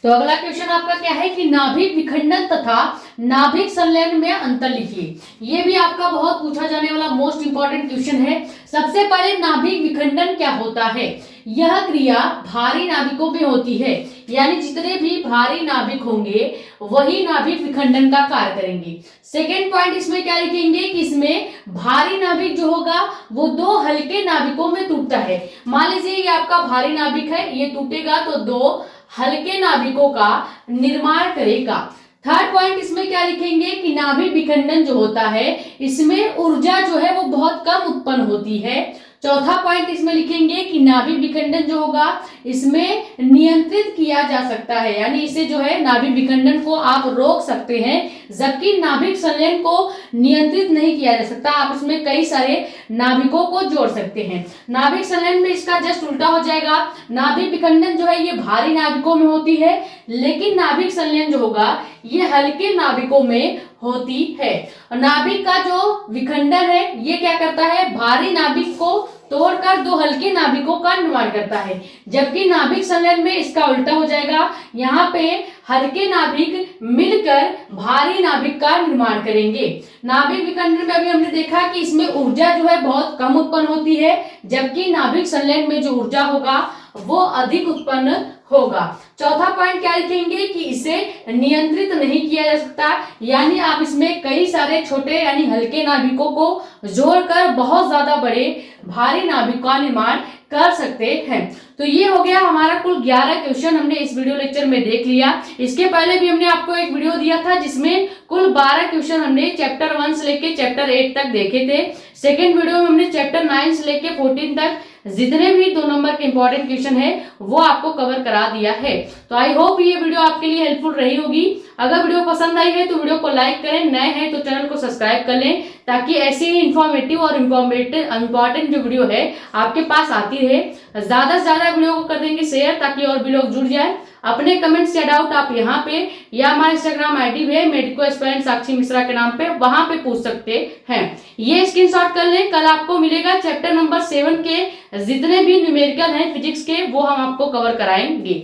तो अगला क्वेश्चन आपका क्या है कि नाभिक विखंडन तथा नाभिक संलयन में अंतर लिखिए। ये भी आपका बहुत पूछा जाने वाला मोस्ट इंपॉर्टेंट क्वेश्चन है। सबसे पहले नाभिक विखंडन क्या होता है? यह क्रिया भारी नाभिकों में होती है, यानी जितने भी भारी नाभिक होंगे वही नाभिक विखंडन का कार्य करेंगे। सेकेंड पॉइंट इसमें क्या लिखेंगे कि इसमें भारी नाभिक जो होगा वो दो हल्के नाभिकों में टूटता है। मान लीजिए ये आपका भारी नाभिक है, ये टूटेगा तो दो हल्के नाभिकों का निर्माण करेगा। थर्ड पॉइंट इसमें क्या लिखेंगे कि नाभिक विखंडन जो होता है इसमें ऊर्जा जो है वो बहुत कम उत्पन्न होती है। चौथा पॉइंट इसमें लिखेंगे कि नाभिक विखंडन जो होगा इसमें नियंत्रित किया जा सकता है, यानी इसे जो है नाभिक विखंडन को आप रोक सकते हैं, जबकि नाभिक संलयन को नियंत्रित नहीं किया जा सकता। आप इसमें कई सारे नाभिकों को जोड़ सकते हैं। नाभिक संलयन में इसका जस्ट उल्टा हो जाएगा। नाभिक विखंडन जो है ये भारी नाभिकों में होती है, लेकिन नाभिक संलयन जो होगा ये हल्के नाभिकों में होती है। नाभिक का जो विखंडन है ये क्या करता है? भारी नाभिक को तोड़कर दो हल्के नाभिकों का निर्माण करता है, जबकि नाभिक संलयन में इसका उल्टा हो जाएगा। यहाँ पे हल्के नाभिक मिलकर भारी नाभिक का निर्माण करेंगे। नाभिक विखंडन में अभी हमने देखा कि इसमें ऊर्जा जो है बहुत कम उत्पन्न होती है, जबकि नाभिक संलयन में जो ऊर्जा होगा वो अधिक उत्पन्न होगा। चौथा पॉइंट क्या लिखेंगे कि इसे नियंत्रित नहीं किया जा सकता, यानी आप इसमें कई सारे छोटे यानी हल्के नाभिकों को जोड़कर बहुत ज्यादा बड़े भारी नाभिक का निर्माण कर सकते हैं। तो ये हो गया हमारा कुल 11 क्वेश्चन हमने इस वीडियो लेक्चर में देख लिया। इसके पहले भी हमने आपको एक वीडियो दिया था जिसमें कुल 12 क्वेश्चन हमने चैप्टर 1 से लेके चैप्टर 8 तक देखे थे। सेकेंड वीडियो में हमने चैप्टर 9 से लेके 14 तक जितने भी 2 नंबर के इंपॉर्टेंट क्वेश्चन है वो आपको कवर करा दिया है। तो आई होप ये वीडियो आपके लिए हेल्पफुल रही होगी। अगर वीडियो पसंद आई है तो वीडियो को लाइक करें, नए हैं तो चैनल को सब्सक्राइब कर लें, ताकि ऐसे ही इंफॉर्मेटिव और इंपॉर्टेंट जो वीडियो है आपके पास आती रहे। ज्यादा से ज्यादा वीडियो को कर देंगे शेयर, ताकि और भी लोग जुड़ जाए। अपने कमेंट्स या डाउट आप यहाँ पे या हमारे इंस्टाग्राम आईडी है मेडिको एस्पायरेंट साक्षी मिश्रा के नाम पे, वहां पे पूछ सकते हैं। ये स्क्रीनशॉट कर लें। कल आपको मिलेगा चैप्टर नंबर 7 के जितने भी न्यूमेरिकल हैं फिजिक्स के, वो हम आपको कवर कराएंगे।